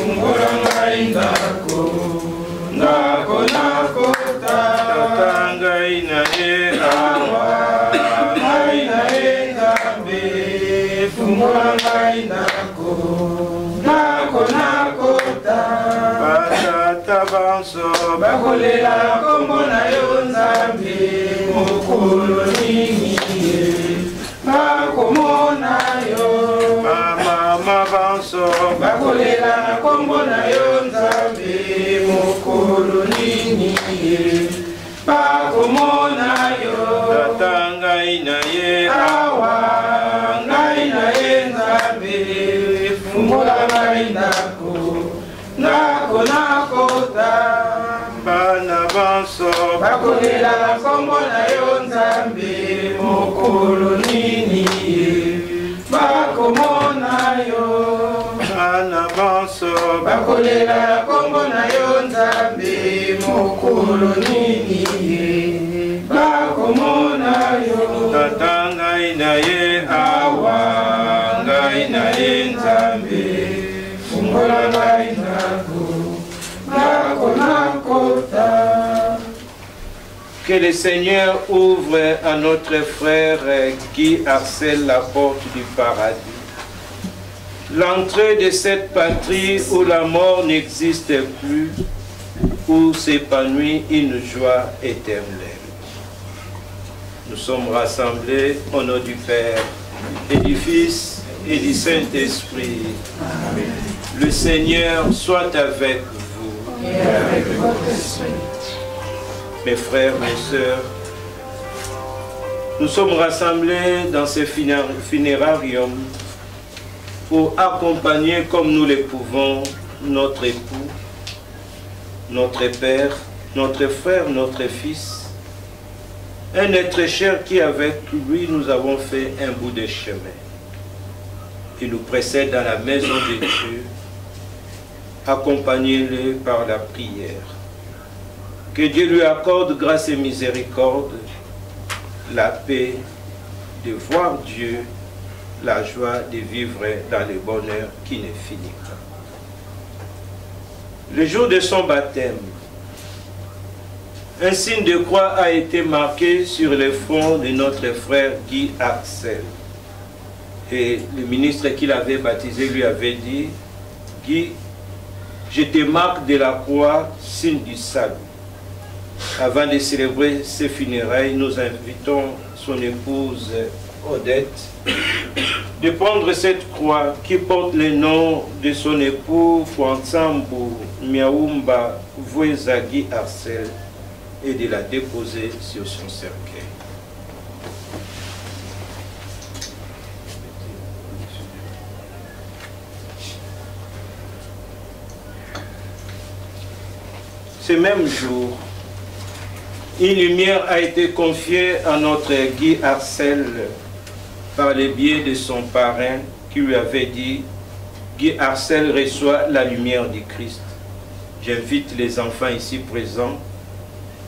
fungola ngai ndako, ndako nakota. Tata ngai na ye awa, ngai na ye Nzambe, fungola ngai ndako, ndako nakota. Batata banso bakolela kombo na yo Nzambe, mokolo mingi bakomona yo. Mama banso bakolela kombo na yo Nzambe, mokolo nini bakomona yo. Tata ngai na ye awa, ngai na ye Nzambe, fungola ngai ndako, ndako nakota. Bana banso bakolela kombo na yo Nzambe, mokolo nini bakomona yo. Bana banso bakolela kombo na yo Nzambe, mokolo nini bakomona yo. Tata ngai na ye awa, ngai na ye Nzambe, fungola ngai ndako, ndako nakota. Que le Seigneur ouvre à notre frère Guy Arcel la porte du paradis, l'entrée de cette patrie où la mort n'existe plus, où s'épanouit une joie éternelle. Nous sommes rassemblés au nom du Père et du Fils et du Saint-Esprit. Le Seigneur soit avec vous. Et avec votre esprit. Mes frères, mes sœurs, nous sommes rassemblés dans ce funérarium pour accompagner comme nous le pouvons notre époux, notre père, notre frère, notre fils, un être cher qui avec lui nous avons fait un bout de chemin. Il nous précède dans la maison de Dieu. Accompagnez-le par la prière. Que Dieu lui accorde grâce et miséricorde, la paix de voir Dieu, la joie de vivre dans le bonheur qui ne finit pas. Le jour de son baptême, un signe de croix a été marqué sur le front de notre frère Guy Arcel. Et le ministre qui l'avait baptisé lui avait dit, Guy, je te marque de la croix, signe du salut. Avant de célébrer ses funérailles, nous invitons son épouse Odette de prendre cette croix qui porte le nom de son époux Fouansambu Miaoumba Vouezagui Arcel et de la déposer sur son cercueil. Ce même jour, une lumière a été confiée à notre Guy Arcel par le biais de son parrain qui lui avait dit « Guy Arcel reçoit la lumière du Christ ». J'invite les enfants ici présents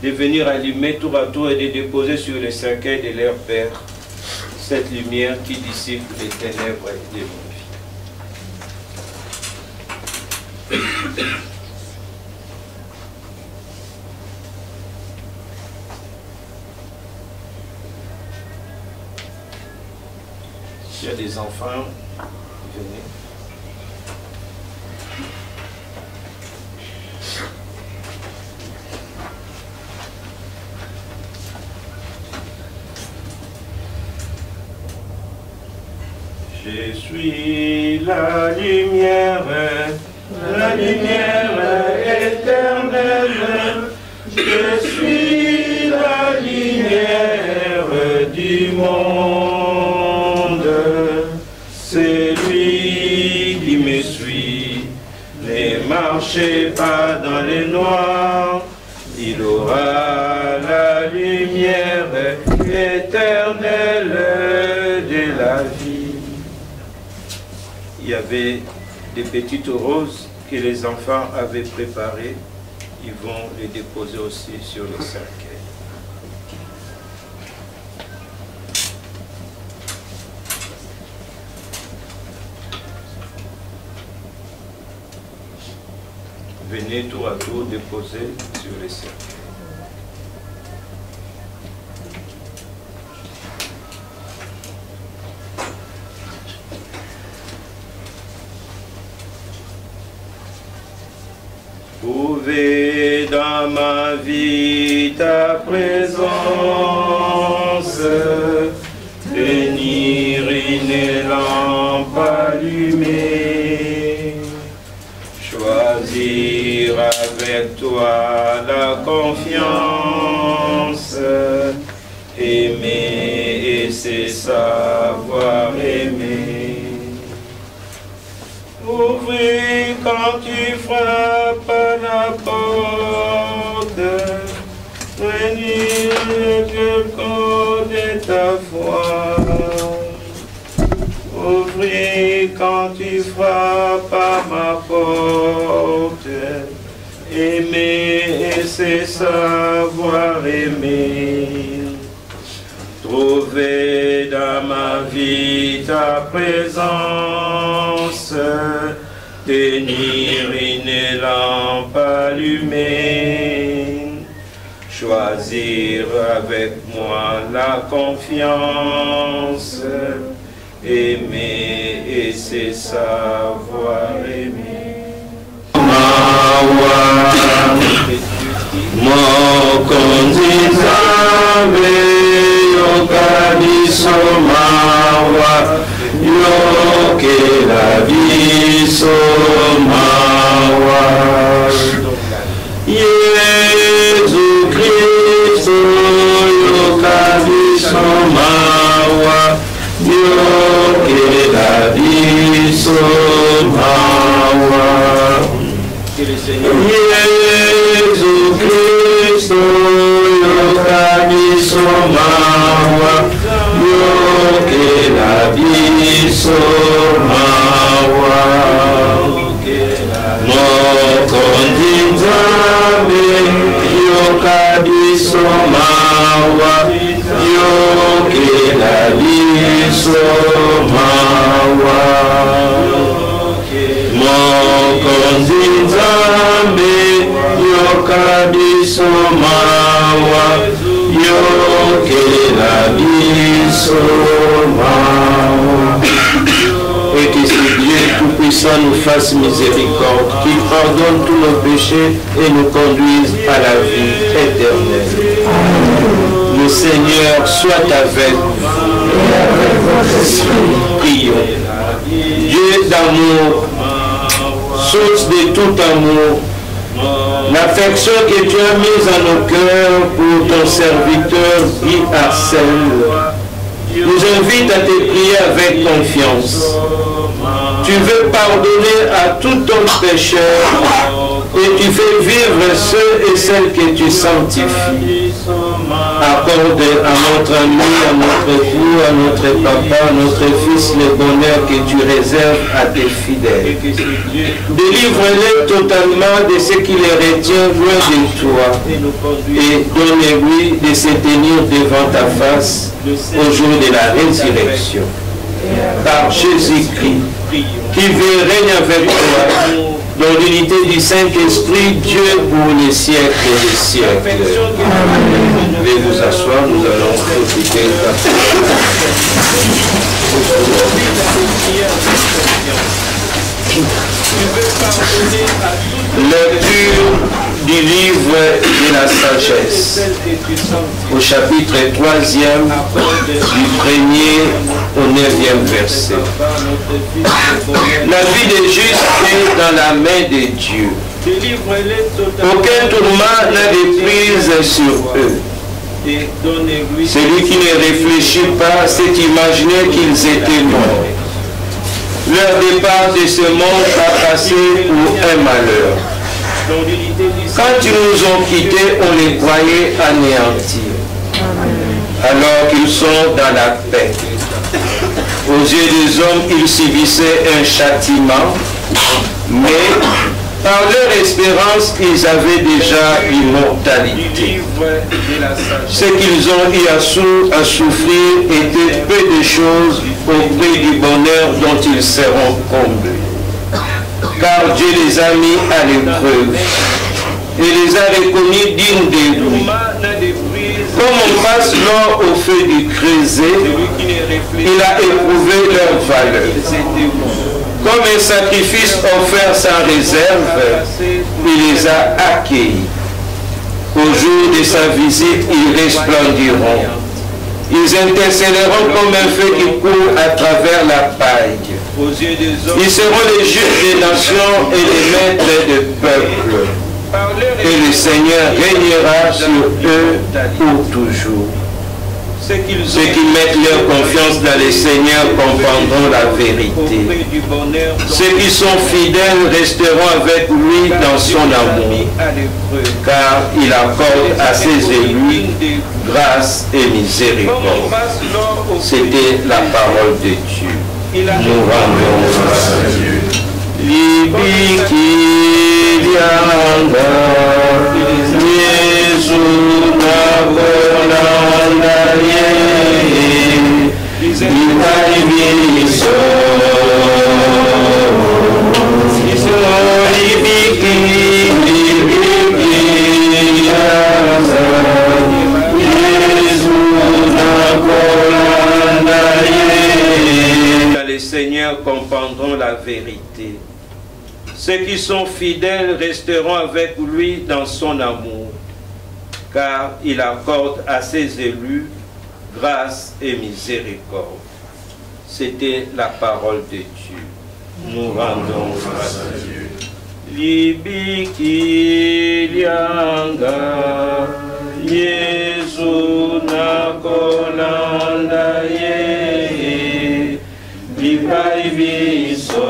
de venir allumer tour à tour et de déposer sur le cercueil de leur père cette lumière qui dissipe les ténèbres de nos vies. Il y a des enfants, venez. Je suis la lumière éternelle. Je suis la lumière du monde. Celui qui me suit ne marchez pas dans les noirs. Il aura la lumière éternelle de la vie. Il y avait des petites roses que les enfants avaient préparées. Ils vont les déposer aussi sur le cercueil. Venez tour à tour déposer sur les cercles. Trouver dans ma vie ta présence, tenir une lampe allumée, choisir avec toi la confiance, aimer et c'est savoir aimer. Ouvrir quand tu frappes à la porte, venir le corps de ta foi. Ouvrir quand tu frappes à ma porte, aimer et c'est savoir aimer. Trouver dans ma vie ta présence, tenir une lampe allumée, choisir avec moi la confiance, aimer et c'est savoir aimer. Mon condizame Yokadiso mawa, yoke la viso mawa. Jésus Christ, yokadiso mawa, yoke la viso mawa. Jésus Christ, yokadiso mawa, yoke la viso mawa. Mokondinzame yokadiso mawa, yoke la viso mawa. Mokondinzame yokadiso mawa, yoke la viso mawa. Et que ce Dieu Tout-Puissant nous fasse miséricorde, qu'il pardonne tous nos péchés et nous conduise à la vie éternelle. Le Seigneur soit avec vous. Prions. Dieu d'amour, source de tout amour, l'affection que tu as mise en nos cœurs pour ton serviteur Guy Arsène nous invite à te prier avec confiance. Tu veux pardonner à tout homme pécheur et tu fais vivre ceux et celles que tu sanctifies. Accorde à notre ami, à notre époux, à notre papa, à notre fils le bonheur que tu réserves à tes fidèles. Délivre-les totalement de ce qui les retient loin de toi et donne-lui de se tenir devant ta face au jour de la résurrection. Par Jésus-Christ, qui veut règne avec toi dans l'unité du Saint-Esprit, Dieu pour les siècles des siècles. Veuillez vous asseoir, nous allons profiter de la lecture du livre de la sagesse, au chapitre 3e, du 1er au 9e verset. La vie des justes est dans la main de Dieu. Aucun tourment n'a de prise sur eux. Celui qui ne réfléchit pas s'est imaginé qu'ils étaient morts. Leur départ de ce monde a passé pour un malheur. Quand ils nous ont quittés, on les croyait anéantis. Alors qu'ils sont dans la paix. Aux yeux des hommes, ils subissaient un châtiment, mais par leur espérance, ils avaient déjà l'immortalité. Ce qu'ils ont eu à souffrir était peu de choses au prix du bonheur dont ils seront comblés. car Dieu les a mis à l'épreuve et les a reconnus dignes de lui. Comme on passe l'or au feu du creuset, il a éprouvé leur valeur. Comme un sacrifice offert sans réserve, il les a accueillis. Au jour de sa visite, ils resplendiront. Ils intercéderont comme un feu qui court à travers la paille. Ils seront les juges des nations et les maîtres des peuples. Et le Seigneur régnera sur eux pour toujours. Ceux qui mettent leur confiance dans le Seigneur comprendront la vérité. Ceux qui sont fidèles resteront avec lui dans son amour, car il accorde à ses élus grâce et miséricorde. C'était la parole de Dieu. Nous rendons grâce à Dieu. Les Seigneurs comprendront la vérité. Ceux qui sont fidèles resteront avec lui dans son amour, car il accorde à ses élus grâce et miséricorde. C'était la parole de Dieu. Nous rendons grâce à Dieu. Libiki lianga Yesu nakolanda ye lipai biso.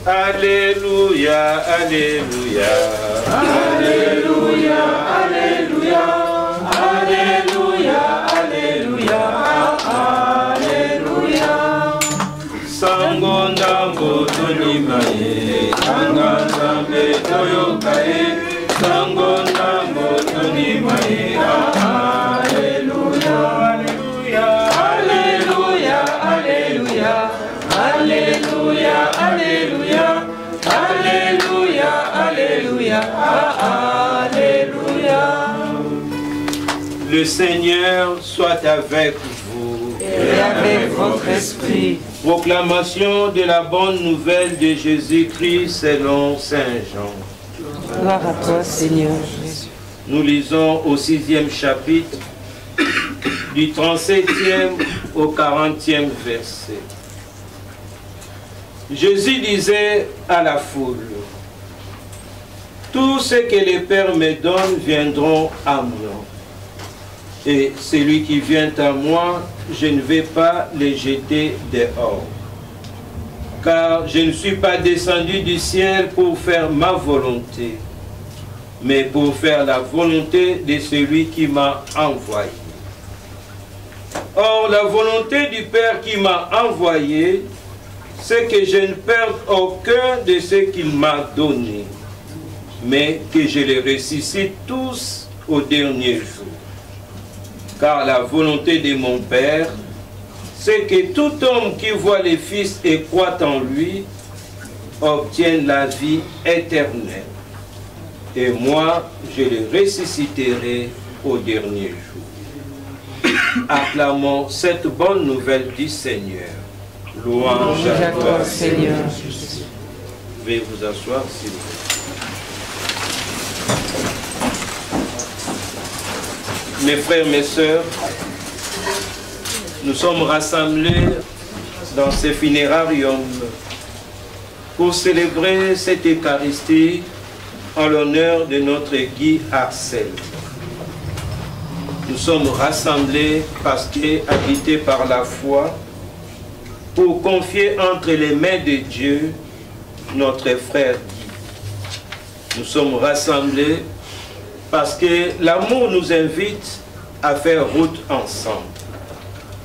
Alléluia, Alléluia, Alléluia, Alléluia, Alléluia, Alléluia, Alléluia. Sangonda mbotoni maye, Sanganzambe toyokaye, Sangonda mbotoni maye, Alléluia, Alléluia, Alléluia, Alléluia, Alléluia. Alléluia, Alléluia, Alléluia. Le Seigneur soit avec vous. Et avec votre esprit. Proclamation de la bonne nouvelle de Jésus-Christ selon Saint Jean. Gloire à toi, Seigneur Jésus. Nous lisons au 6e chapitre, du 37e au 40e verset. Jésus disait à la foule, « Tout ce que le Père me donne viendront à moi. Et celui qui vient à moi, je ne vais pas le jeter dehors. Car je ne suis pas descendu du ciel pour faire ma volonté, mais pour faire la volonté de celui qui m'a envoyé. Or, la volonté du Père qui m'a envoyé, c'est que je ne perde aucun de ce qu'il m'a donné, mais que je les ressuscite tous au dernier jour. Car la volonté de mon Père, c'est que tout homme qui voit le Fils et croit en lui obtienne la vie éternelle. Et moi, je le ressusciterai au dernier jour. Acclamons cette bonne nouvelle du Seigneur. Louange à toi, Seigneur. Veuillez vous asseoir, s'il vous plaît. Mes frères, mes sœurs, nous sommes rassemblés dans ce funérarium pour célébrer cette Eucharistie en l'honneur de notre Guy Arcel. Nous sommes rassemblés parce qu'habités par la foi, pour confier entre les mains de Dieu notre frère Guy. Nous sommes rassemblés parce que l'amour nous invite à faire route ensemble.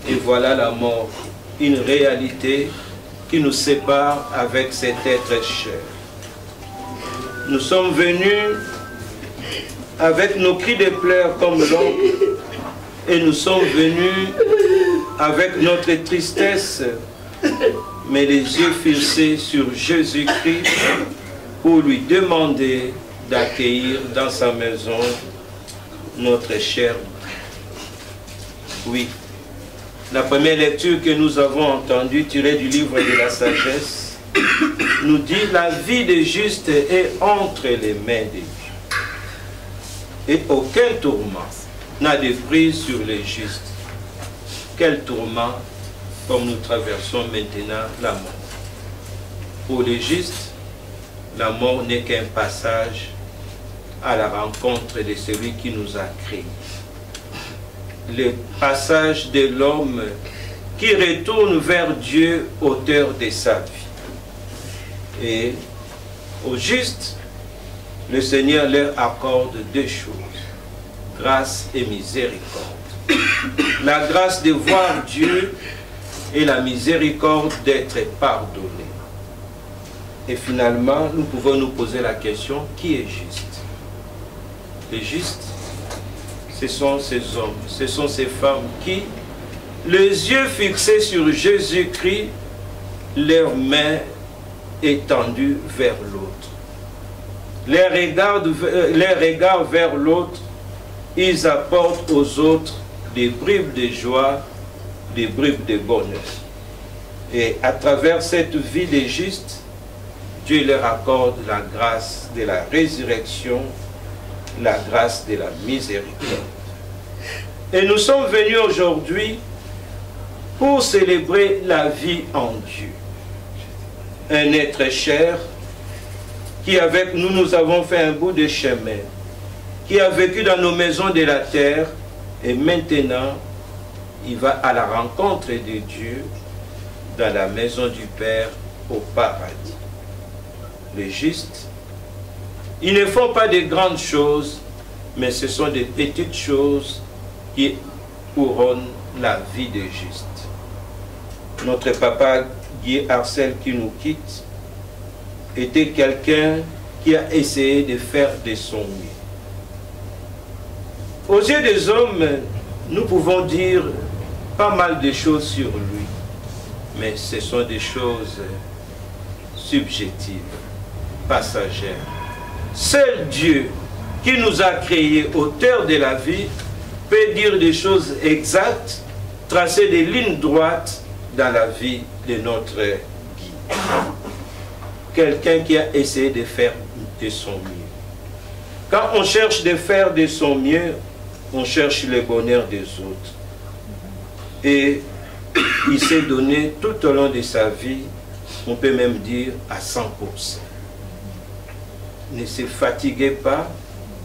Et voilà la mort, une réalité qui nous sépare avec cet être cher. Nous sommes venus avec nos cris de pleurs comme l'oncle, et nous sommes venus avec notre tristesse, mais les yeux fixés sur Jésus-Christ pour lui demander d'accueillir dans sa maison notre cher. Oui, la première lecture que nous avons entendue, tirée du livre de la sagesse, nous dit « La vie des justes est entre les mains de Dieu. Et aucun tourment n'a de prise sur les justes. » Quel tourment, comme nous traversons maintenant la mort. Pour les justes, la mort n'est qu'un passage à la rencontre de celui qui nous a créés. Le passage de l'homme qui retourne vers Dieu, auteur de sa vie. Et aux justes, le Seigneur leur accorde deux choses, grâce et miséricorde. La grâce de voir Dieu et la miséricorde d'être pardonné. Et finalement, nous pouvons nous poser la question, qui est juste? Les justes, ce sont ces hommes, ce sont ces femmes qui, les yeux fixés sur Jésus-Christ, leurs mains étendues vers l'autre. Les regards vers l'autre, ils apportent aux autres des bribes de joie, des bribes de bonheur. Et à travers cette vie des justes, Dieu leur accorde la grâce de la résurrection, la grâce de la miséricorde. Et nous sommes venus aujourd'hui pour célébrer la vie en Dieu. Un être cher qui avec nous, nous avons fait un bout de chemin, qui a vécu dans nos maisons de la terre et maintenant il va à la rencontre de Dieu dans la maison du Père au paradis. Les justes, ils ne font pas de grandes choses, mais ce sont des petites choses qui couronnent la vie des justes. Notre papa Guy Arcel qui nous quitte était quelqu'un qui a essayé de faire de son mieux. Aux yeux des hommes, nous pouvons dire pas mal de choses sur lui, mais ce sont des choses subjectives, passagères. Seul Dieu qui nous a créés, auteur de la vie, peut dire des choses exactes, tracer des lignes droites dans la vie de notre Guy. Quelqu'un qui a essayé de faire de son mieux. Quand on cherche de faire de son mieux, on cherche le bonheur des autres. Et il s'est donné tout au long de sa vie, on peut même dire à 100%. Ne se fatiguez pas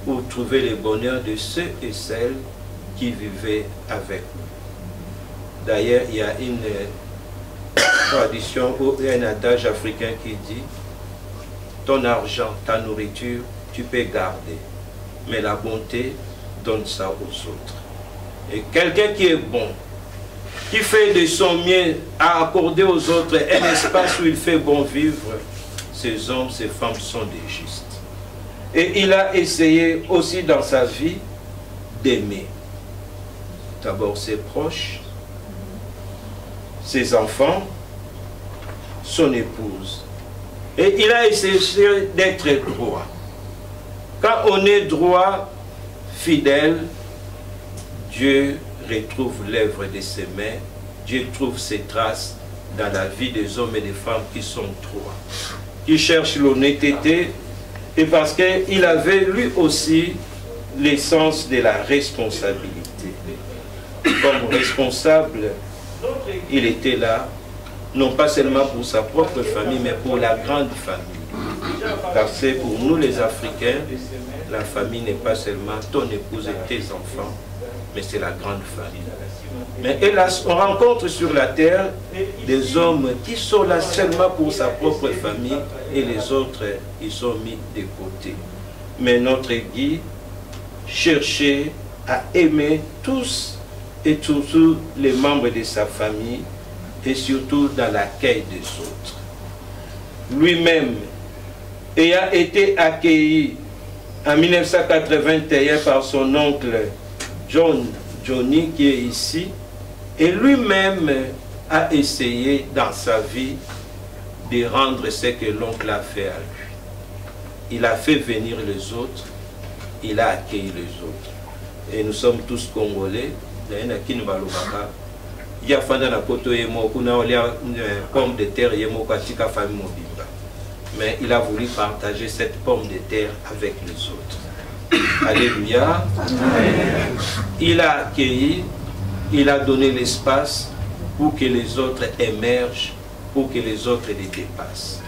pour trouver le bonheur de ceux et celles qui vivaient avec nous. D'ailleurs, il y a une tradition ou un adage africain qui dit « Ton argent, ta nourriture, tu peux garder, mais la bonté, donne ça aux autres. » Et quelqu'un qui est bon, qui fait de son mieux à accorder aux autres un espace où il fait bon vivre, ces hommes, ces femmes sont des justes. Et il a essayé aussi dans sa vie d'aimer d'abord ses proches, ses enfants, son épouse. Et il a essayé d'être droit. Quand on est droit, fidèle, Dieu retrouve l'œuvre de ses mains, Dieu trouve ses traces dans la vie des hommes et des femmes qui sont droits, qui cherchent l'honnêteté, et parce qu'il avait lui aussi l'essence de la responsabilité. Comme responsable, il était là, non pas seulement pour sa propre famille, mais pour la grande famille. Parce que pour nous les Africains, la famille n'est pas seulement ton épouse et tes enfants, mais c'est la grande famille. Mais hélas, on rencontre sur la terre des hommes qui sont là seulement pour sa propre famille et les autres, ils sont mis de côté. Mais notre Guy cherchait à aimer tous et tous les membres de sa famille et surtout dans l'accueil des autres. Lui-même ayant été accueilli en 1981 par son oncle Johnny qui est ici, et lui-même a essayé dans sa vie de rendre ce que l'oncle a fait à lui. Il a fait venir les autres, il a accueilli les autres. Et nous sommes tous Congolais. Il y a fanda na poto yemo kuna olia pomme de terre yemo katika famille mobimba. Mais il a voulu partager cette pomme de terre avec les autres. Alléluia. Il a accueilli, il a donné l'espace pour que les autres émergent, pour que les autres les dépassent.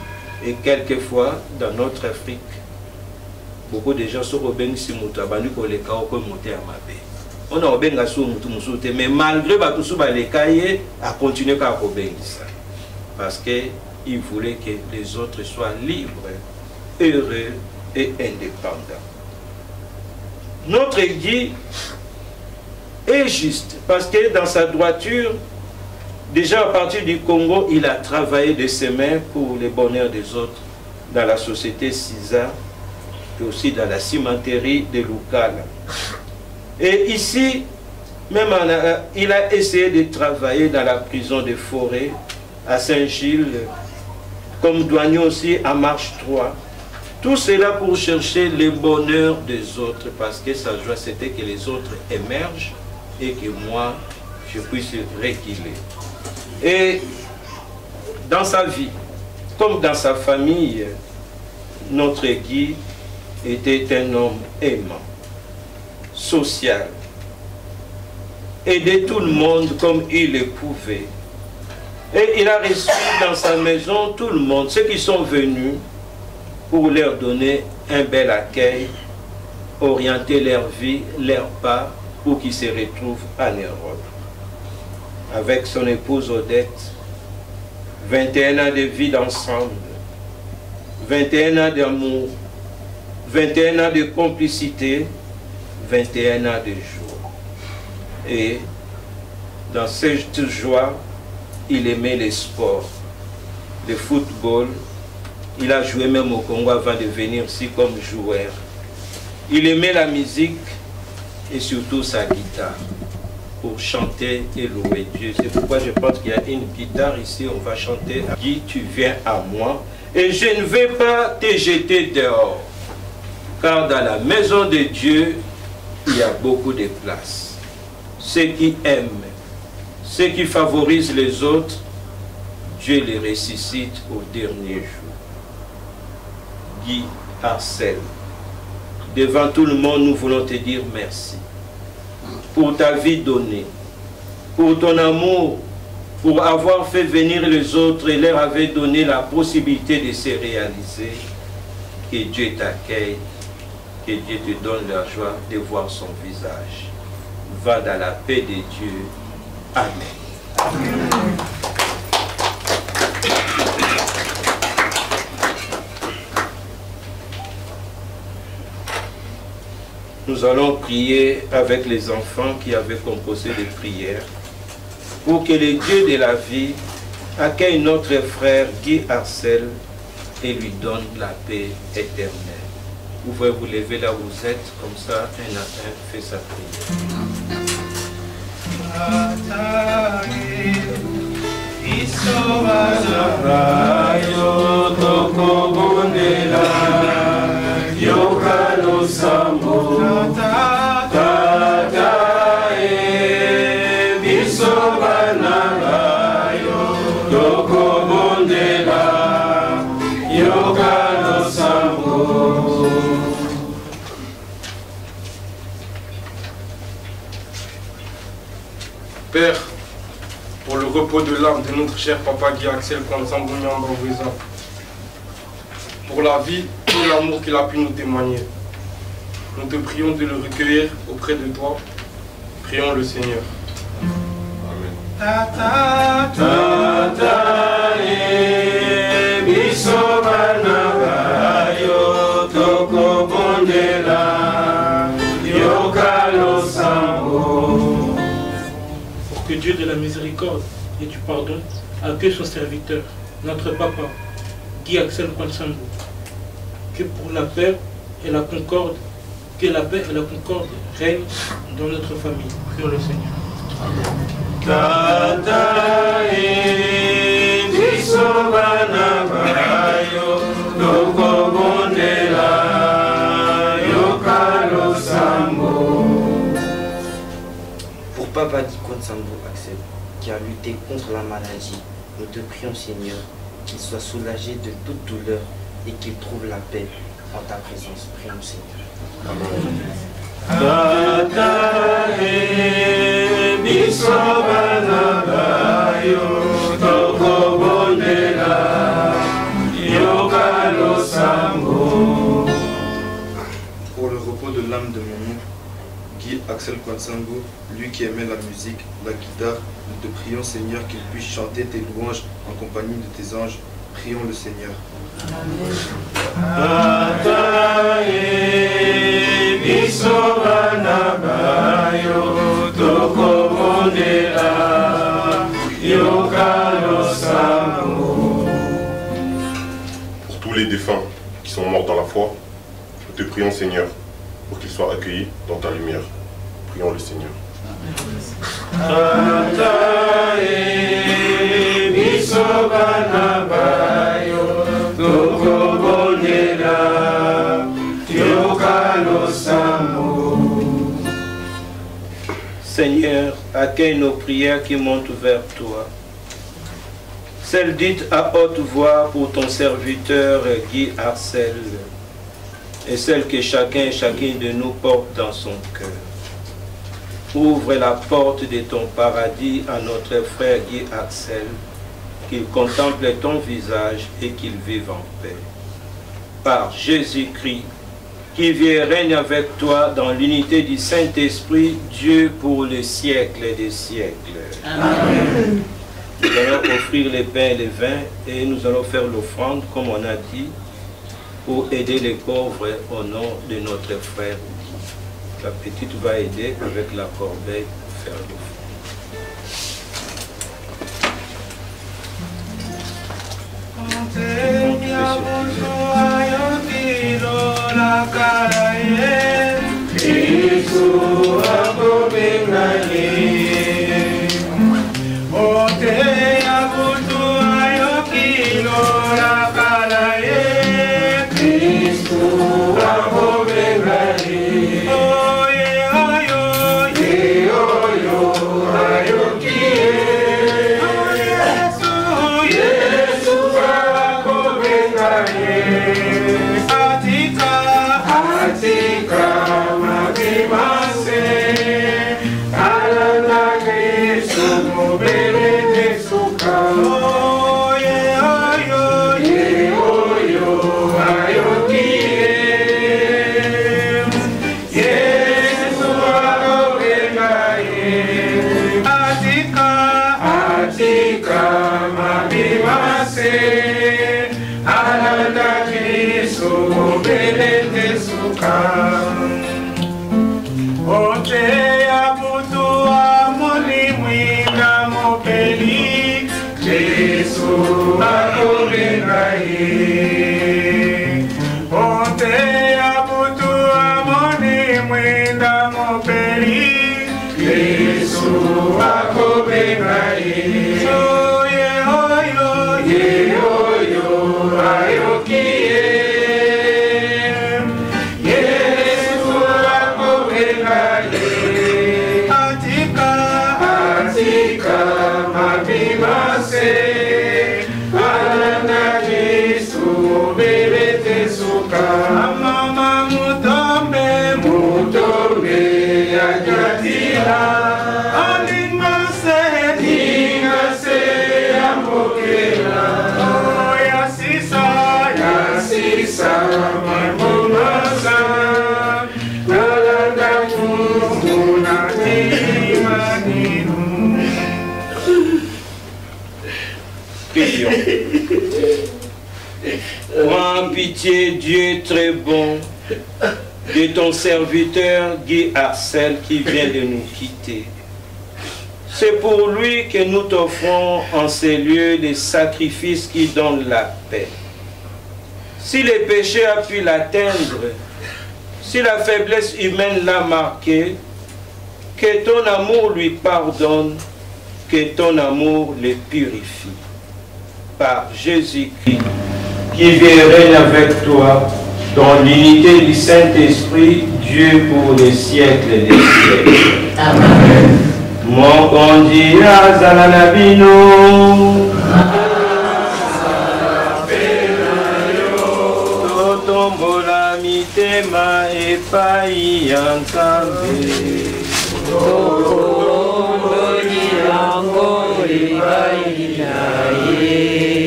Et quelquefois, dans notre Afrique, beaucoup de gens sont revenus sur Moutabani pour les cas où monter à Mabé. On a revenus sur Moutabani, mais malgré tout ça, les cahiers a continué à revenir ça. Parce qu'il voulait que les autres soient libres, heureux et indépendants. Notre Guy est juste, parce que dans sa droiture, déjà à partir du Congo, il a travaillé de ses mains pour le bonheur des autres dans la société CISA et aussi dans la cimenterie de Lukala. Et ici, même il a essayé de travailler dans la prison de Forêt à Saint-Gilles, comme douanier aussi à Marche 3. Tout cela pour chercher le bonheur des autres, parce que sa joie c'était que les autres émergent et que moi, je puisse reculer. Et dans sa vie, comme dans sa famille, notre Guy était un homme aimant, social, aider tout le monde comme il le pouvait. Et il a reçu dans sa maison tout le monde, ceux qui sont venus, pour leur donner un bel accueil, orienter leur vie, leur pas, pour qu'ils se retrouvent en Europe. Avec son épouse Odette, 21 ans de vie d'ensemble, 21 ans d'amour, 21 ans de complicité, 21 ans de joie. Et dans cette joie, il aimait les sports, le football. Il a joué même au Congo avant de venir ici comme joueur. Il aimait la musique et surtout sa guitare pour chanter et louer Dieu. C'est pourquoi je pense qu'il y a une guitare ici, on va chanter. Dis, tu viens à moi et je ne vais pas te jeter dehors. Car dans la maison de Dieu, il y a beaucoup de place. Ceux qui aiment, ceux qui favorisent les autres, Dieu les ressuscite au dernier jour. Guy Arcel, devant tout le monde, nous voulons te dire merci pour ta vie donnée, pour ton amour, pour avoir fait venir les autres et leur avait donné la possibilité de se réaliser. Que Dieu t'accueille, que Dieu te donne la joie de voir son visage. Va dans la paix de Dieu. Amen. Amen. Nous allons prier avec les enfants qui avaient composé des prières pour que le Dieu de la vie accueille notre frère Guy Arcel et lui donne la paix éternelle. pouvez vous lever là où vous êtes, comme ça, un à un, fait sa prière. Père, pour le repos de l'âme de notre cher papa Guy Axel Kwanzambo Nyambaweza, pour la vie et l'amour qu'il a pu nous témoigner, nous te prions de le recueillir auprès de toi. Prions le Seigneur. Que Dieu de la miséricorde et du pardon accueille son serviteur, notre papa, Guy Axel Kwanzambo. Que pour la paix et la concorde, que la paix et la concorde règnent dans notre famille. Prions le Seigneur. Pour Papa Guy Kwanzambo Axel, qui a lutté contre la maladie, nous te prions Seigneur, qu'il soit soulagé de toute douleur et qu'il trouve la paix en ta présence. Prions Seigneur. Pour le repos de l'âme de mon oncle, Guy Axel Kwanzambo, lui qui aimait la musique, la guitare, nous te prions Seigneur qu'il puisse chanter tes louanges en compagnie de tes anges. Prions le Seigneur. Pour tous les défunts qui sont morts dans la foi, nous te prions Seigneur pour qu'ils soient accueillis dans ta lumière. Prions le Seigneur. Seigneur, accueille nos prières qui montent vers toi. Celles dites à haute voix pour ton serviteur Guy Axel, et celles que chacun et chacune de nous porte dans son cœur. Ouvre la porte de ton paradis à notre frère Guy Axel, qu'il contemple ton visage et qu'il vive en paix. Par Jésus-Christ, qui vit et règne avec toi dans l'unité du Saint-Esprit, Dieu pour les siècles des siècles. Amen. Nous allons offrir les pains et les vins et nous allons faire l'offrande, comme on a dit, pour aider les pauvres au nom de notre frère. La petite va aider avec la corbeille pour faire l'offrande. Ote Yesu akobenga oye oyo ye oyo ayokie Yesu akobenga atika atika mabimase alanda Yesu bebete suka mama mutombe mutombe ajatila alingase ningase ambokela yasisa mabomasa alanda muna timaninu. Prions. Prends pitié, Dieu très bon, de ton serviteur Guy Arcel qui vient de nous quitter. C'est pour lui que nous t'offrons en ces lieux des sacrifices qui donnent la paix. Si le péché a pu l'atteindre, si la faiblesse humaine l'a marqué, que ton amour lui pardonne, que ton amour le purifie. Par Jésus-Christ, qui vit et règne avec toi, dans l'unité du Saint-Esprit, Dieu pour les siècles des siècles. Amen. Mon condi azalanabino. Totombola mitema epai ya Nzambe.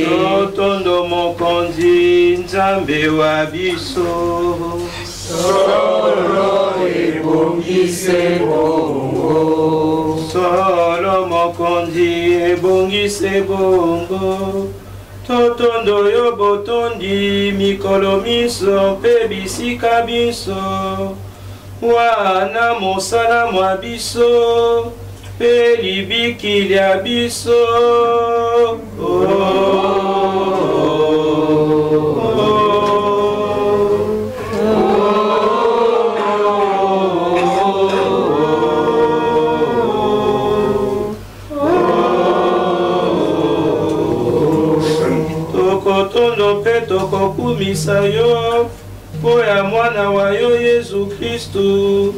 Totondo mokonzi Nzambe wa biso solo ebongise bongo solo mokonzi ebongise bongo totondo yo botondi mikolo miso mpe bisika biso wana mosala mwa biso mpe libikili ya biso tokotondo mpe tokokumisa yo mpo ya mwana wa yo Yesu Kristu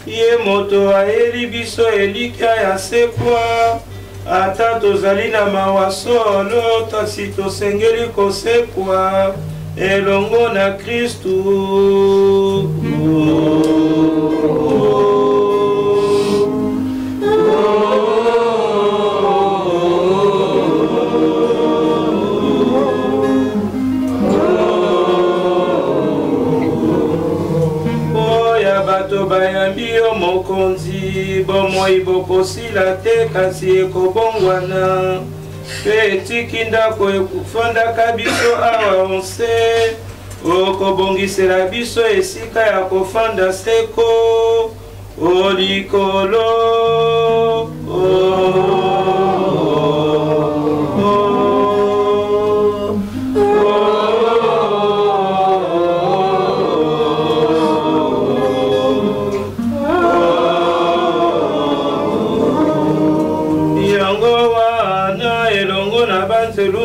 ye moto ayeli biso elikya ya sekwa ata tozali na mawa solo kasi tosengeli kosekwa elongo na Kristu. Bayambi yo mokonzi bomoi bokosila te kasi ekobongwana pe etiki ndako ekufandaka biso awa onse okobongisela biso esika ya kofanda seko olikolo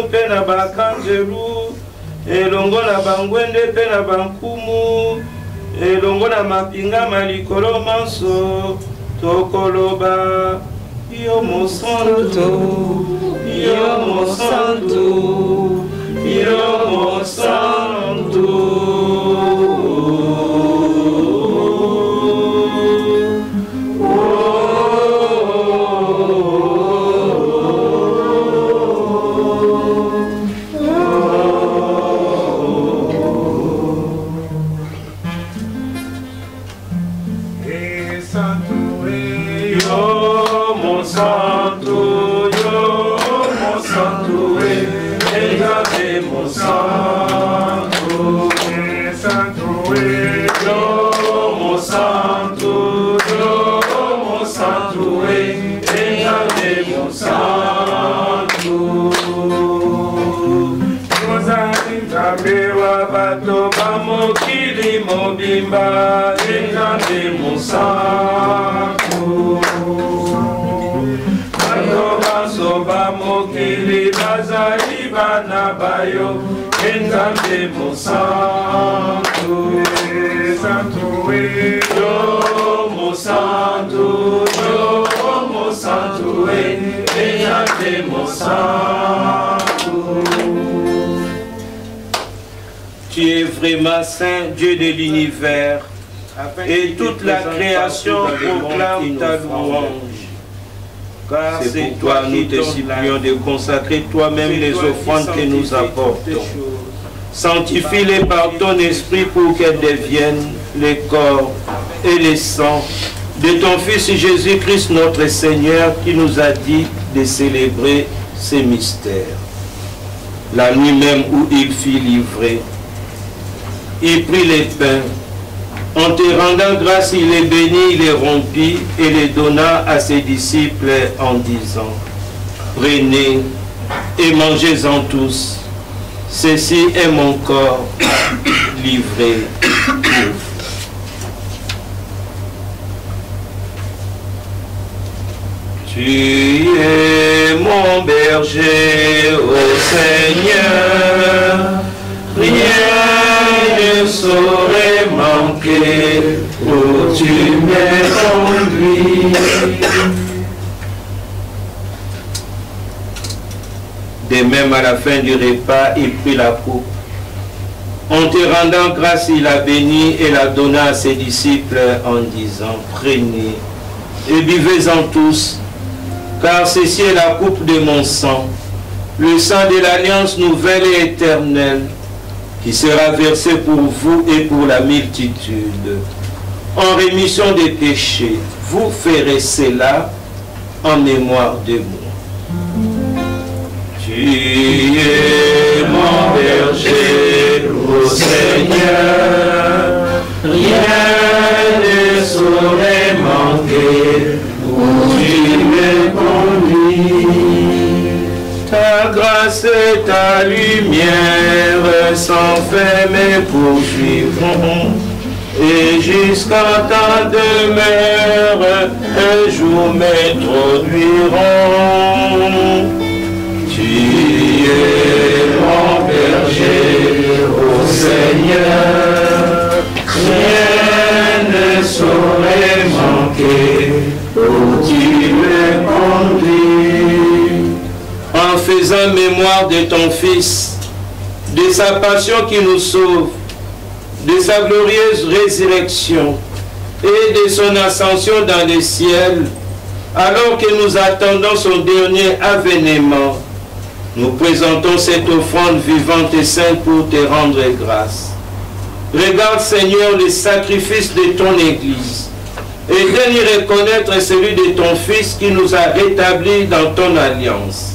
mpe na bakanjelu elongo na bangwende mpe na bankumu elongo na mapinga malikolo manso tokoloba yo mosantu yo mosantu yo mosantu. Mobimba, Enjambe Monsanto. bana bayo Nzambe mosantu santu yo mosantu Nzambe mosantu. Tu es vraiment saint, Dieu de l'univers, et toute la création proclame ta louange. Car c'est toi, nous te supplions de consacrer toi-même les offrandes que nous apportons. Sanctifie-les par ton esprit pour qu'elles deviennent les corps et les sangs de ton Fils Jésus-Christ notre Seigneur, qui nous a dit de célébrer ces mystères. La nuit même où il fut livré, il prit les pains. En te rendant grâce, il les bénit, il les rompit et les donna à ses disciples en disant: prenez et mangez-en tous. Ceci est mon corps livré pour vous. Tu es mon berger, ô Seigneur, rien ne saurait manquer où tu m'es conduit. De même, à la fin du repas, il prit la coupe. En te rendant grâce, il la bénit et la donna à ses disciples en disant: prenez et buvez-en tous, car ceci est la coupe de mon sang, le sang de l'alliance nouvelle et éternelle, qui sera versé pour vous et pour la multitude, en rémission des péchés. Vous ferez cela en mémoire de moi. Tu es mon berger, ô Seigneur, rien ne saurait manquer où tu m'es conduit. Ta grâce et ta lumière sans fin me poursuivront, et jusqu'à ta demeure un jour m'introduiront. Tu es mon berger, ô Seigneur, rien ne saurait manquer où tu me conduis. En faisant mémoire de ton Fils, de sa passion qui nous sauve, de sa glorieuse résurrection et de son ascension dans les ciels, alors que nous attendons son dernier avènement, nous présentons cette offrande vivante et sainte pour te rendre grâce. Regarde, Seigneur, le sacrifice de ton Église et donne-y reconnaître celui de ton Fils qui nous a rétablis dans ton alliance.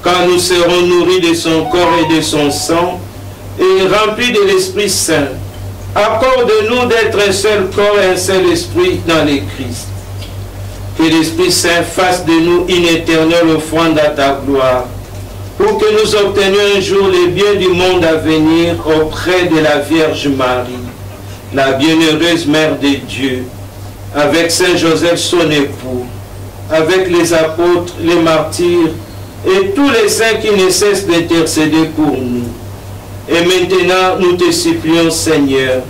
Quand nous serons nourris de son corps et de son sang et remplis de l'Esprit Saint, accorde-nous d'être un seul corps et un seul esprit dans le Christ. Que l'Esprit Saint fasse de nous une éternelle offrande à ta gloire, pour que nous obtenions un jour les biens du monde à venir auprès de la Vierge Marie, la bienheureuse Mère de Dieu, avec Saint Joseph son époux, avec les apôtres, les martyrs et tous les saints qui ne cessent d'intercéder pour nous. Et maintenant, nous te supplions, Seigneur,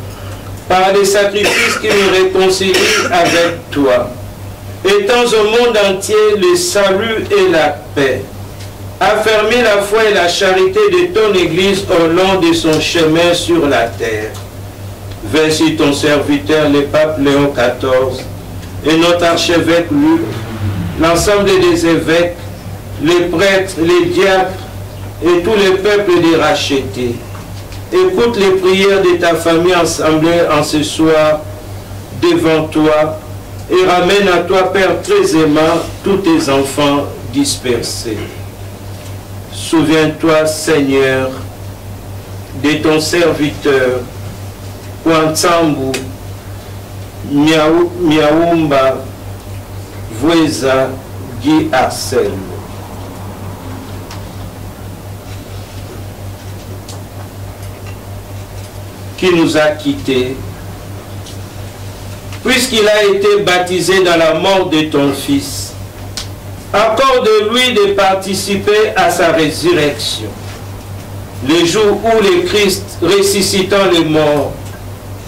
par les sacrifices qui nous réconcilient avec toi, étends au monde entier le salut et la paix. Affermis la foi et la charité de ton Église au long de son chemin sur la terre. Veille sur ton serviteur, le pape Léon XIV, et notre archevêque Luc, l'ensemble des évêques, les prêtres, les diacres et tout le peuple des rachetés. Écoute les prières de ta famille assemblée en ce soir devant toi et ramène à toi, Père très aimant, tous tes enfants dispersés. Souviens-toi, Seigneur, de ton serviteur, Kwansambu, Miaoumba, Vweza, Guy Axel. Qui nous a quittés, puisqu'il a été baptisé dans la mort de ton Fils. Accorde-lui de participer à sa résurrection. les jours où le Christ, ressuscitant les morts,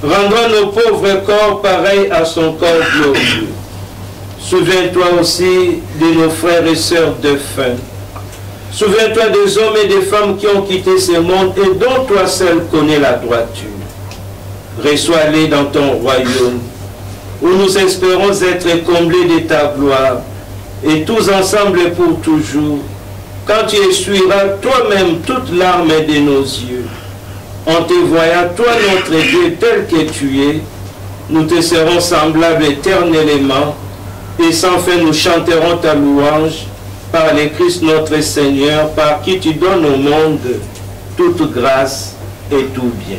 rendra nos pauvres corps pareils à son corps glorieux. Souviens-toi aussi de nos frères et sœurs défunts. Souviens-toi des hommes et des femmes qui ont quitté ce monde et dont toi seul connais la droiture. Reçois-les dans ton royaume, où nous espérons être comblés de ta gloire, et tous ensemble pour toujours, quand tu essuieras toi-même toute larme de nos yeux. En te voyant, toi notre Dieu, tel que tu es, nous te serons semblables éternellement, et sans fin nous chanterons ta louange, par le Christ notre Seigneur, par qui tu donnes au monde toute grâce et tout bien.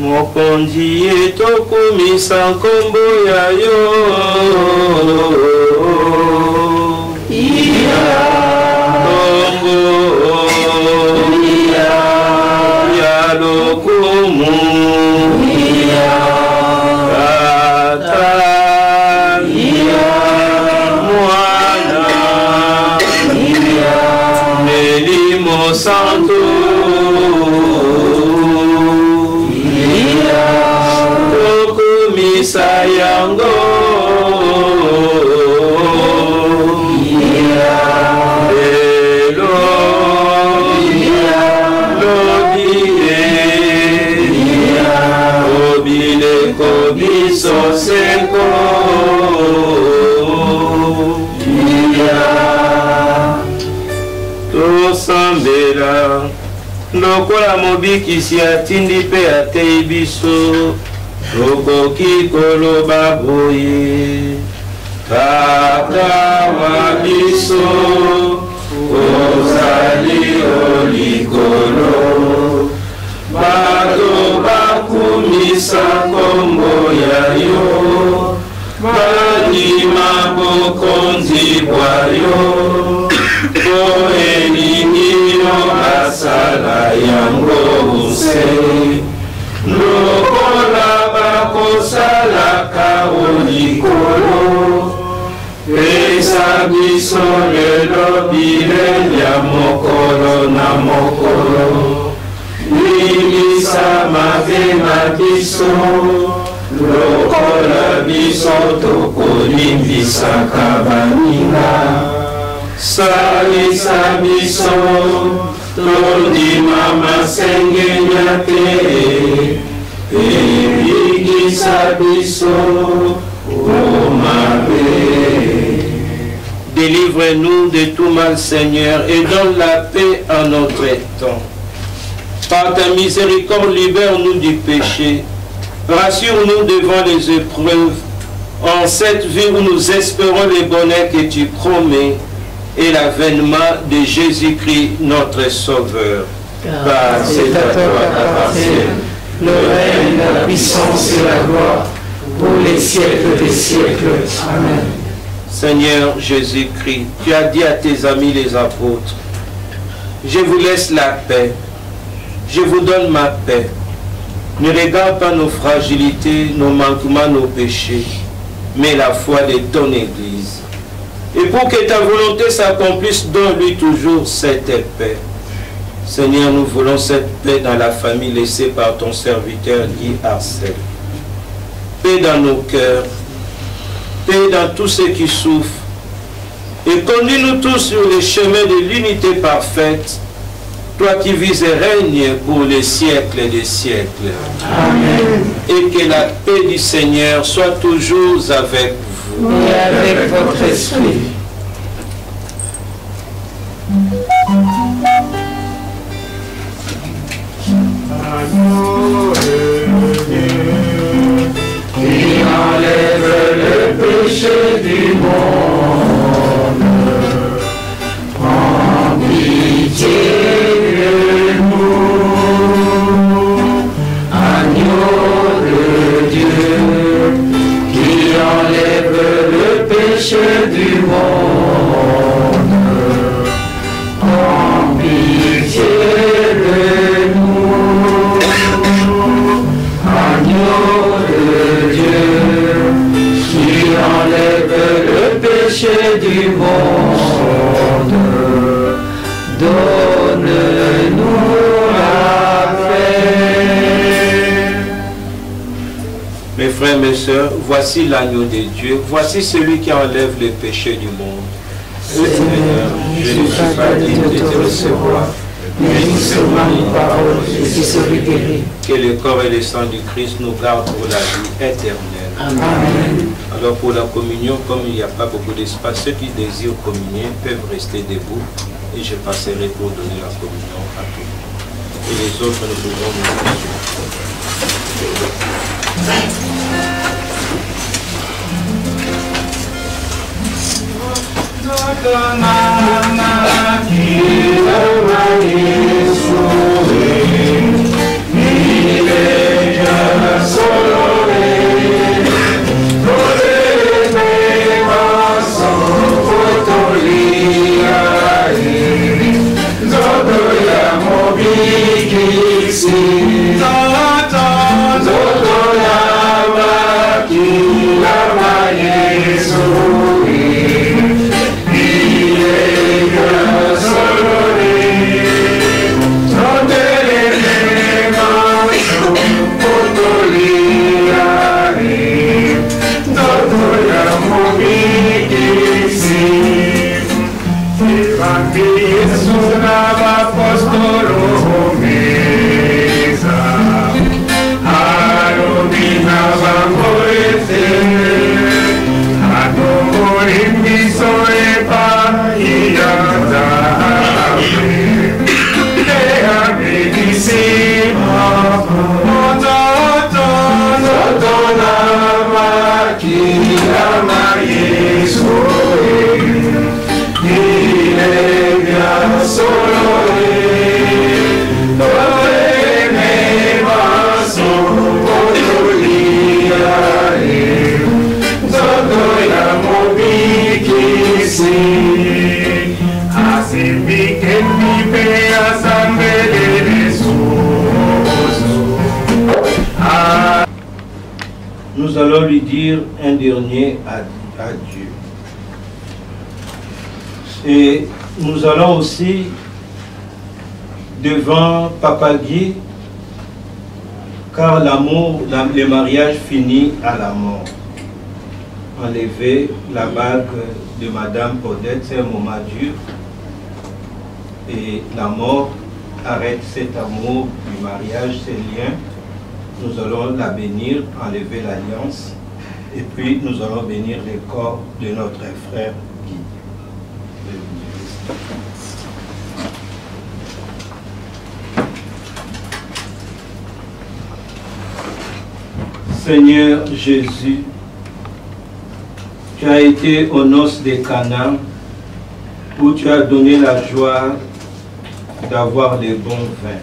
Mokonzi etokumisa nkombo ya yo nkombo ya lokumu Tata Mwana Melimo Santo Sayango Elo Lodie Obile Kobiso Seko Tosambela Lokola mobikisi atindi pe atei biso Okoki koloba boye Tata wa biso Ozali olikolo Bato bakumisa kombo ya yo Bandima bokonzi bwa yo Boeningino basala yango use Lokola bakosalaka olikolo Pesa biso lelo bileya mokolo na mokolo Limisa mavema biso Lokola biso tokolimbisaka baninga Salisa biso Tondima masengenya te Ebikisa biso omabe. Délivre-nous de tout mal, Seigneur, et donne la paix en notre temps. Par ta miséricorde, libère-nous du péché. Rassure-nous devant les épreuves, en cette vie où nous espérons le bonheur que tu promets et l'avènement de Jésus-Christ, notre Sauveur. Car c'est à toi qu'appartiennent le règne, la puissance et la gloire pour les siècles des siècles. Amen. Seigneur Jésus-Christ, tu as dit à tes amis les apôtres, je vous laisse la paix, je vous donne ma paix. Ne regarde pas nos fragilités, nos manquements, nos péchés, mais la foi de ton Église. Et pour que ta volonté s'accomplisse, donne-lui toujours cette paix. Seigneur, nous voulons cette paix dans la famille laissée par ton serviteur Guy Arcel. Paix dans nos cœurs, paix dans tous ceux qui souffrent. Et conduis-nous tous sur les chemins de l'unité parfaite, toi qui vis et règnes pour les siècles des siècles. Amen. Et que la paix du Seigneur soit toujours avec vous. Et avec votre esprit. Qui enlève le péché du monde, en pitié de nous, agneau de Dieu, qui enlève le péché du monde, en pitié de nous, agneau de Dieu, qui enlève le péché du monde. donne-nous la paix. Mes frères, mes sœurs, voici l'agneau de Dieu, voici celui qui enlève les péchés du monde. Seigneur, je ne suis pas digne de te recevoir, mais dis seulement une parole et je serai guéri. Que le corps et le sang du Christ nous gardent pour la vie éternelle. Amen. Alors pour la communion, comme il n'y a pas beaucoup d'espace, ceux qui désirent communier peuvent rester debout et je passerai pour donner la communion à tout le monde. Et les autres, nous pouvons nous Nous allons lui dire un dernier adieu. Et nous allons aussi, devant Papa Guy, car l'amour, le mariage finit à la mort. Enlever la bague de Madame Odette, c'est un moment dur. Et la mort arrête cet amour du mariage, ces liens. Nous allons la bénir, enlever l'alliance, et puis nous allons bénir le corps de notre frère Guy. Seigneur Jésus, tu as été aux noces de Cana, où tu as donné la joie d'avoir les bons vins.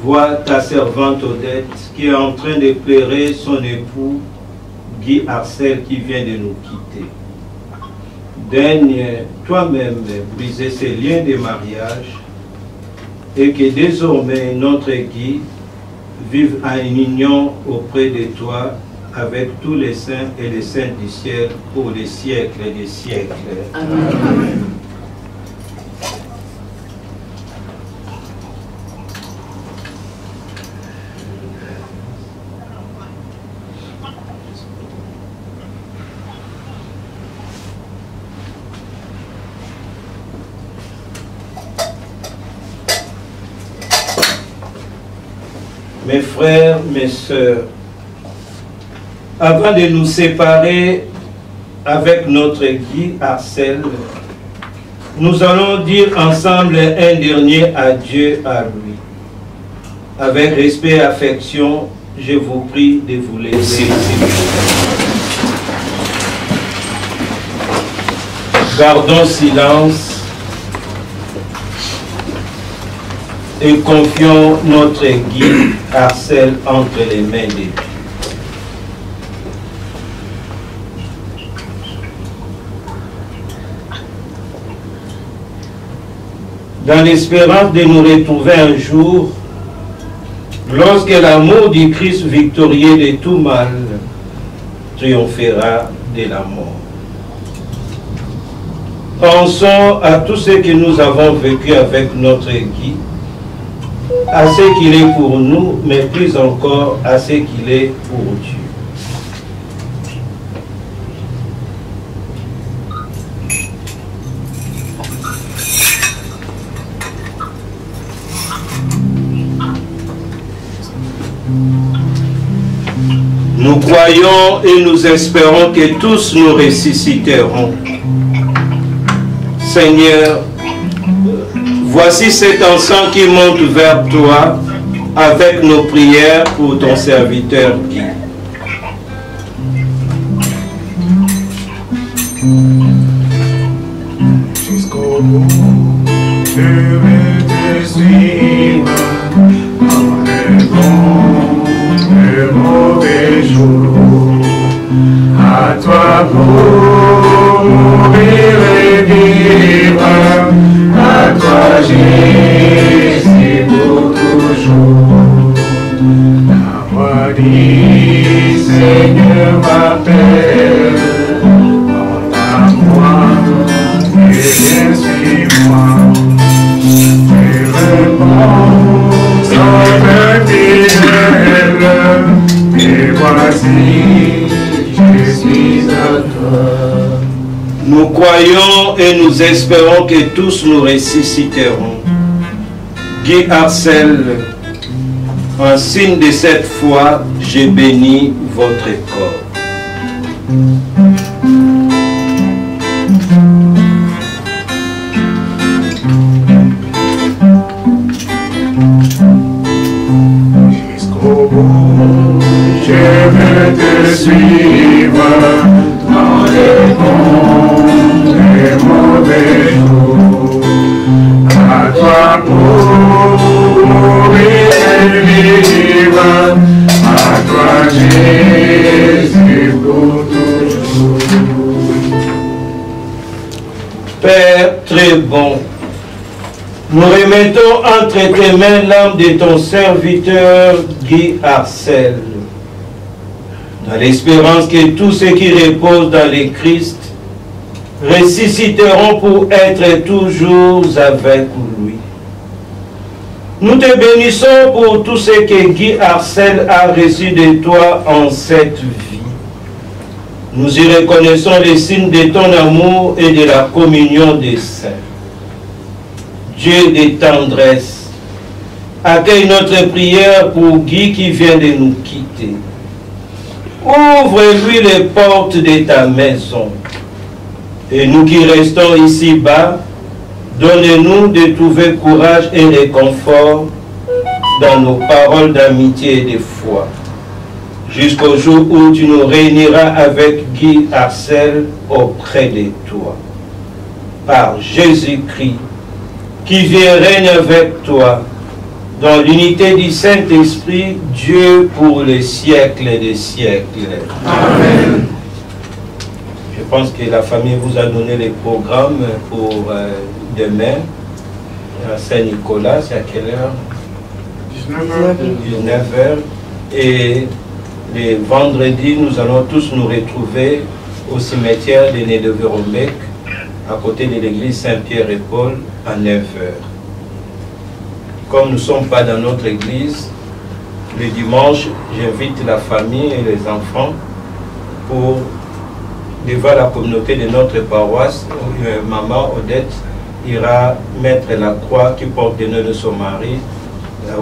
Vois ta servante Odette qui est en train de pleurer son époux Guy Arcel qui vient de nous quitter. Daigne toi-même briser ces liens de mariage et que désormais notre Guy vive en union auprès de toi avec tous les saints et les saintes du ciel pour les siècles des siècles. Amen. Mes frères, mes sœurs, avant de nous séparer avec notre Guy Arcel, nous allons dire ensemble un dernier adieu à lui. Avec respect et affection, je vous prie de vous laisser. Gardons silence et confions notre Guy Arcel entre les mains de Dieu. Dans l'espérance de nous retrouver un jour, lorsque l'amour du Christ victorieux de tout mal triomphera de la mort. Pensons à tout ce que nous avons vécu avec notre Guy, à ce qu'il est pour nous, mais plus encore à ce qu'il est pour Dieu. Nous croyons et nous espérons que tous nous ressusciterons. Seigneur, voici cet encens qui monte vers toi avec nos prières pour ton serviteur Guy. Jusqu'au bout, je vais te suivre dans les bons et mauvais jours. À toi pour mourir et vivre, à toi Jésus pour toujours. La voix dit Seigneur m'appelle, porte à moi et viens suis-moi. Je réponds sans fidèle, et voici je suis à toi. Nous croyons et nous espérons que tous nous ressusciterons. Guy Arcel, en signe de cette foi, je bénis votre corps. Jusqu'au bout, je veux te suivre dans les bons et mauvais jours. À toi pour mourir et vivre, à toi Jésus pour toujours. Père très bon, nous remettons entre tes mains l'âme de ton serviteur Guy Arcel, dans l'espérance que tous ceux qui reposent dans le Christ ressusciteront pour être toujours avec lui. Nous te bénissons pour tout ce que Guy Arcel a reçu de toi en cette vie. Nous y reconnaissons les signes de ton amour et de la communion des saints. Dieu de tendresse, accueille notre prière pour Guy qui vient de nous quitter. Ouvre-lui les portes de ta maison. Et nous qui restons ici-bas, donne-nous de trouver courage et réconfort dans nos paroles d'amitié et de foi, jusqu'au jour où tu nous réuniras avec Guy Arcel auprès de toi. Par Jésus-Christ, qui vient règne avec toi, dans l'unité du Saint-Esprit, Dieu pour les siècles des siècles. Amen. Je pense que la famille vous a donné les programmes pour demain, à Saint-Nicolas. C'est à quelle heure? 19h. Et les vendredis, nous allons tous nous retrouver au cimetière de Nédeverombec, à côté de l'église Saint-Pierre et Paul, à 9h. Comme nous ne sommes pas dans notre église, le dimanche, j'invite la famille et les enfants pour, devant la communauté de notre paroisse, maman Odette ira mettre la croix qui porte le nom de son mari à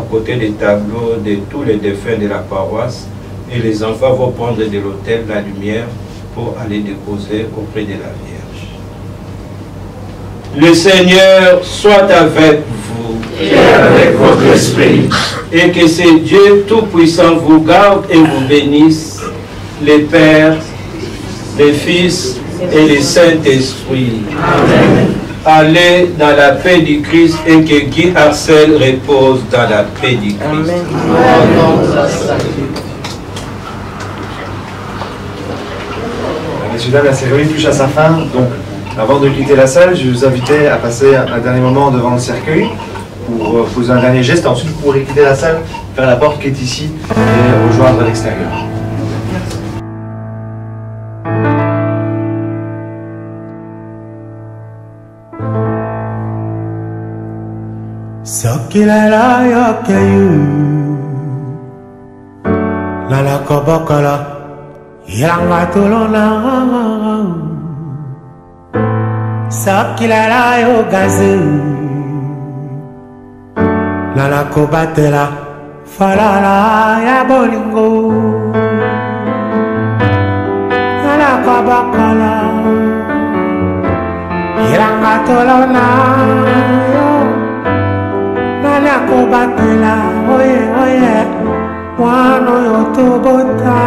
côté des tableaux de tous les défunts de la paroisse, et les enfants vont prendre de l'autel la lumière pour aller déposer auprès de la Vierge. Le Seigneur soit avec vous Et avec votre esprit. et que ce Dieu Tout-Puissant vous garde et vous bénisse, les Pères, les Fils et le Saint-Esprit. Amen. Allez dans la paix du Christ et que Guy Arcel repose dans la paix du Christ. Amen. Messieurs, dames, la cérémonie touche à sa fin. Donc, avant de quitter la salle, je vous invitais à passer un dernier moment devant le cercueil pour poser un dernier geste. Ensuite, vous pourrez quitter la salle, faire la porte qui est ici et rejoindre à l'extérieur. Sokilala yokeyu Lala kobokala Yanga tulona Sokilala yogazu Lala kobatela Falala ya bolingo Lala kobokala Yanga tulona Nana kobatela, oye, oye, wano yotobota.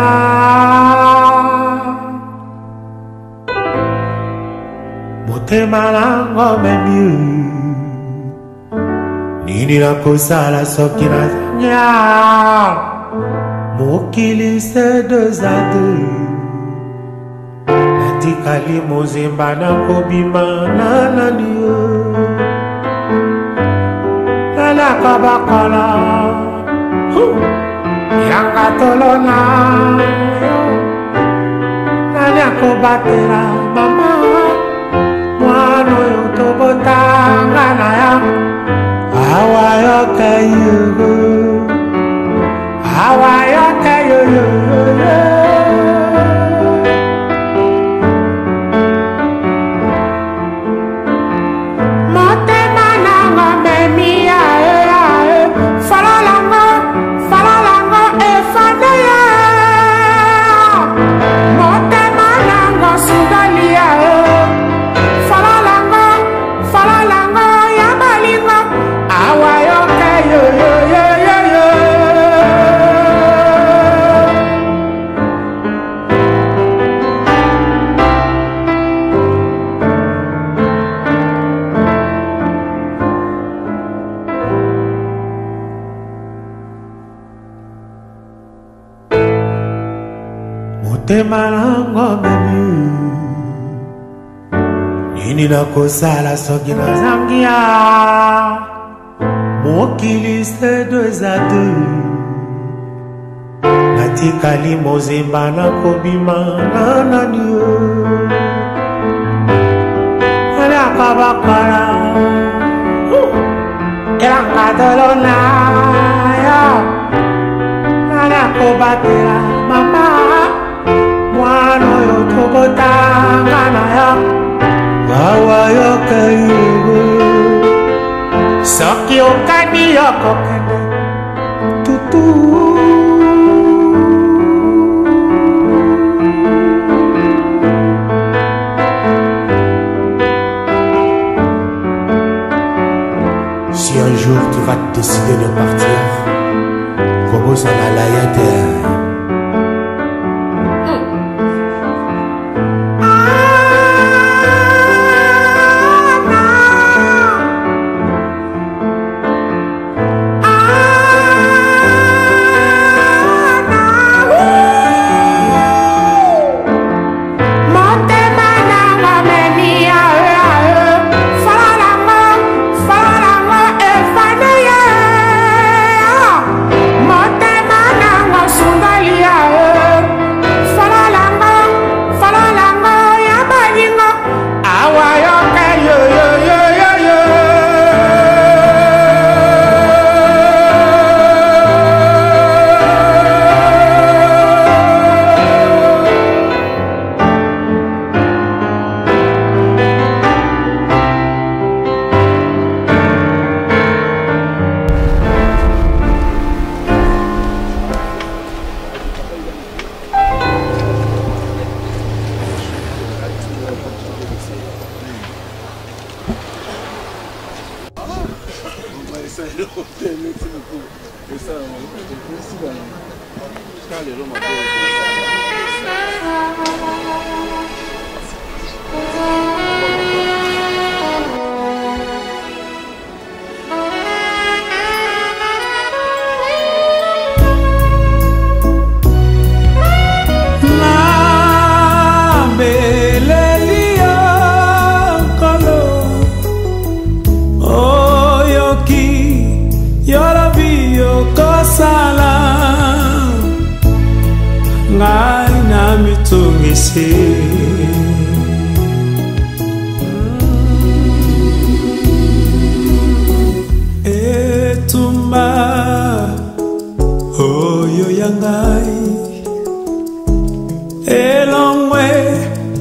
Motema lango memiu, nini na kosala soki na zanya. Mokili c'est 2 à 2. Natikali mozemba na kobima na niyo. Nana kabakala Yanga tolona Nana kobatela mama Mwano yotobota Ngana ya Awa yoke yugu Awa yoke yugu Temanango menu Nini na kosala soki na zangia Mokili c'est 2 à 2 Natikali mozemba na kobima na niyo Nana kabakala Elanga dolona Nana kobatela mama Mwano yotobota ngana ya Awa yoke yugu Soki okani yoko kende Tutu Si un jour tu vas décider de partir Kobo sana layate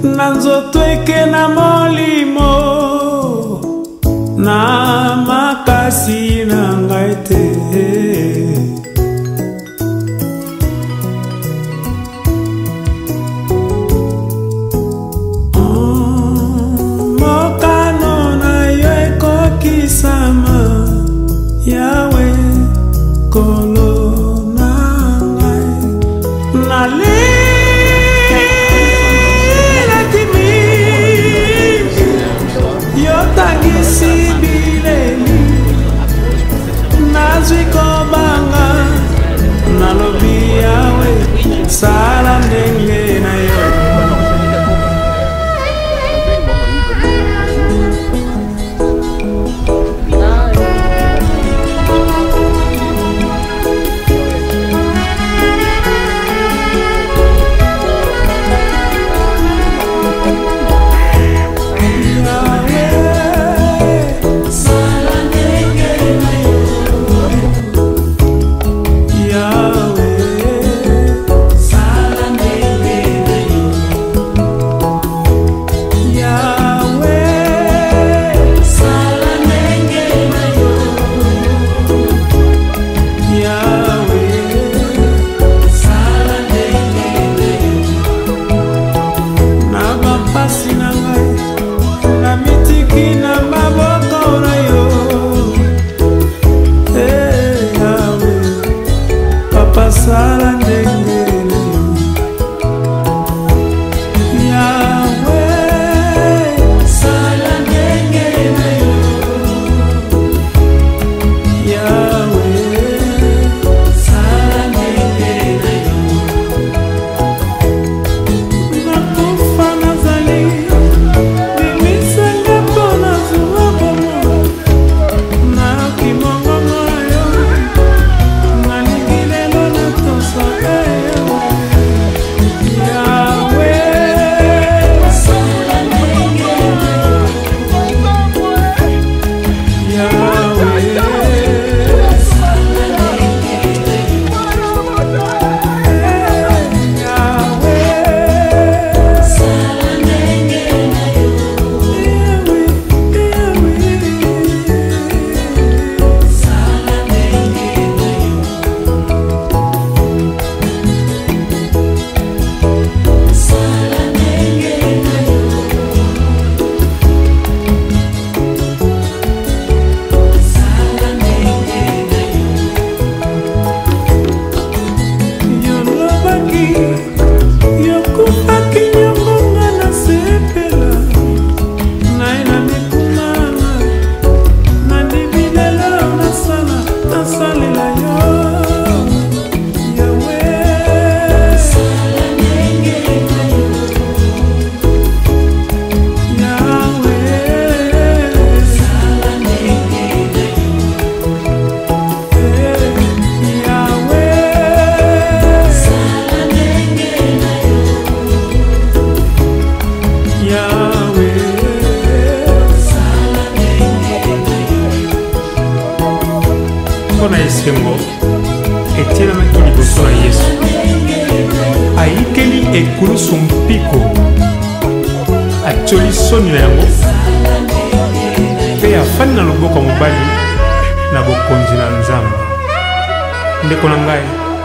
Nanzoto eke na molimo na makasi na ngai te. Mokano na yo ekokisama Yawe kolo na ngai nalela yotangisi bileli nazwi kobanga nalobi Yawe sala ndenge na yo.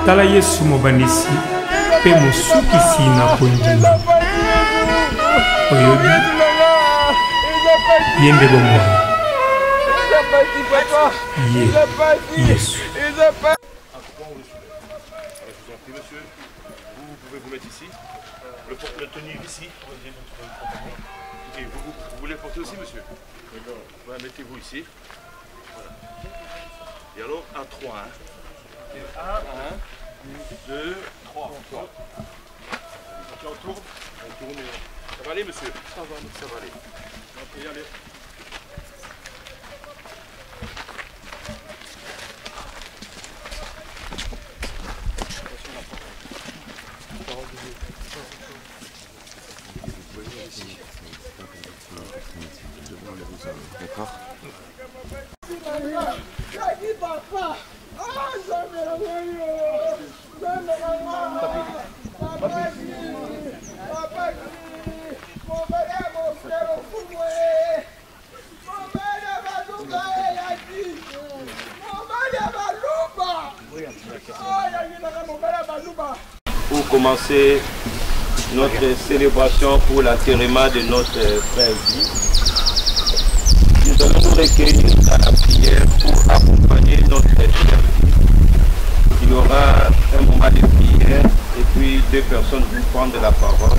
Tala Yesu mobanisi pe mosukisi na kondima oyobi yende bomba ye Yesu. Monsieur, vous pouvez vous mettre ici. Le tenue ici. Okay, vous voulez porter aussi, monsieur? D'accord. Voilà, mettez-vous ici. Voilà. Et alors, à 3. Hein. 1, 2, 3. Ok, on tourne. On tourne. Ça va aller, monsieur? Ça va aller. Ok, allez. D'accord. commencer notre célébration pour l'enterrement de notre frère Guy, nous allons nous recueillir à la prière pour accompagner notre frère. Il y aura un moment de prière et puis deux personnes vont prendre la parole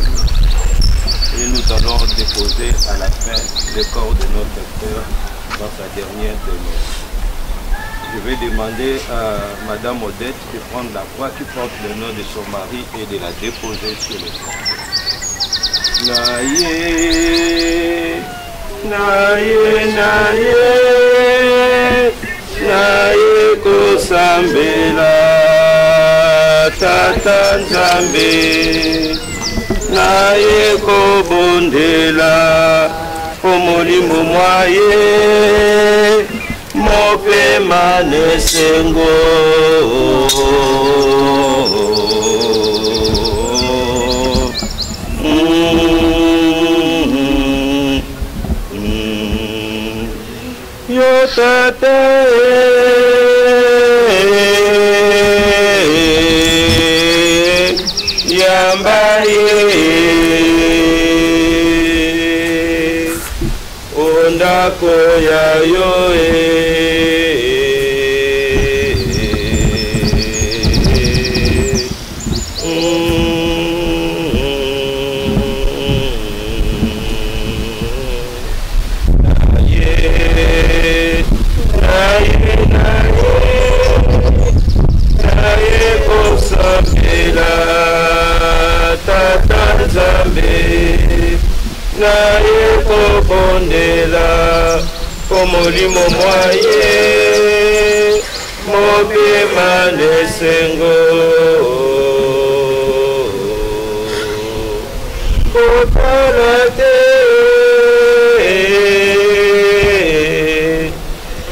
et nous allons déposer à la fin le corps de notre frère dans sa dernière demeure. Je vais demander à Madame Odette de prendre la croix qui porte le nom de son mari et de la déposer sur le corps. Naye, naye, naye, naye kosambela tata nzambe, naye kobondela omolimo mwaye mopema nesengo. Yo tata yambaye ondako ya yo naye kobondela omolimo mwaye mopema nesengo. Kotala te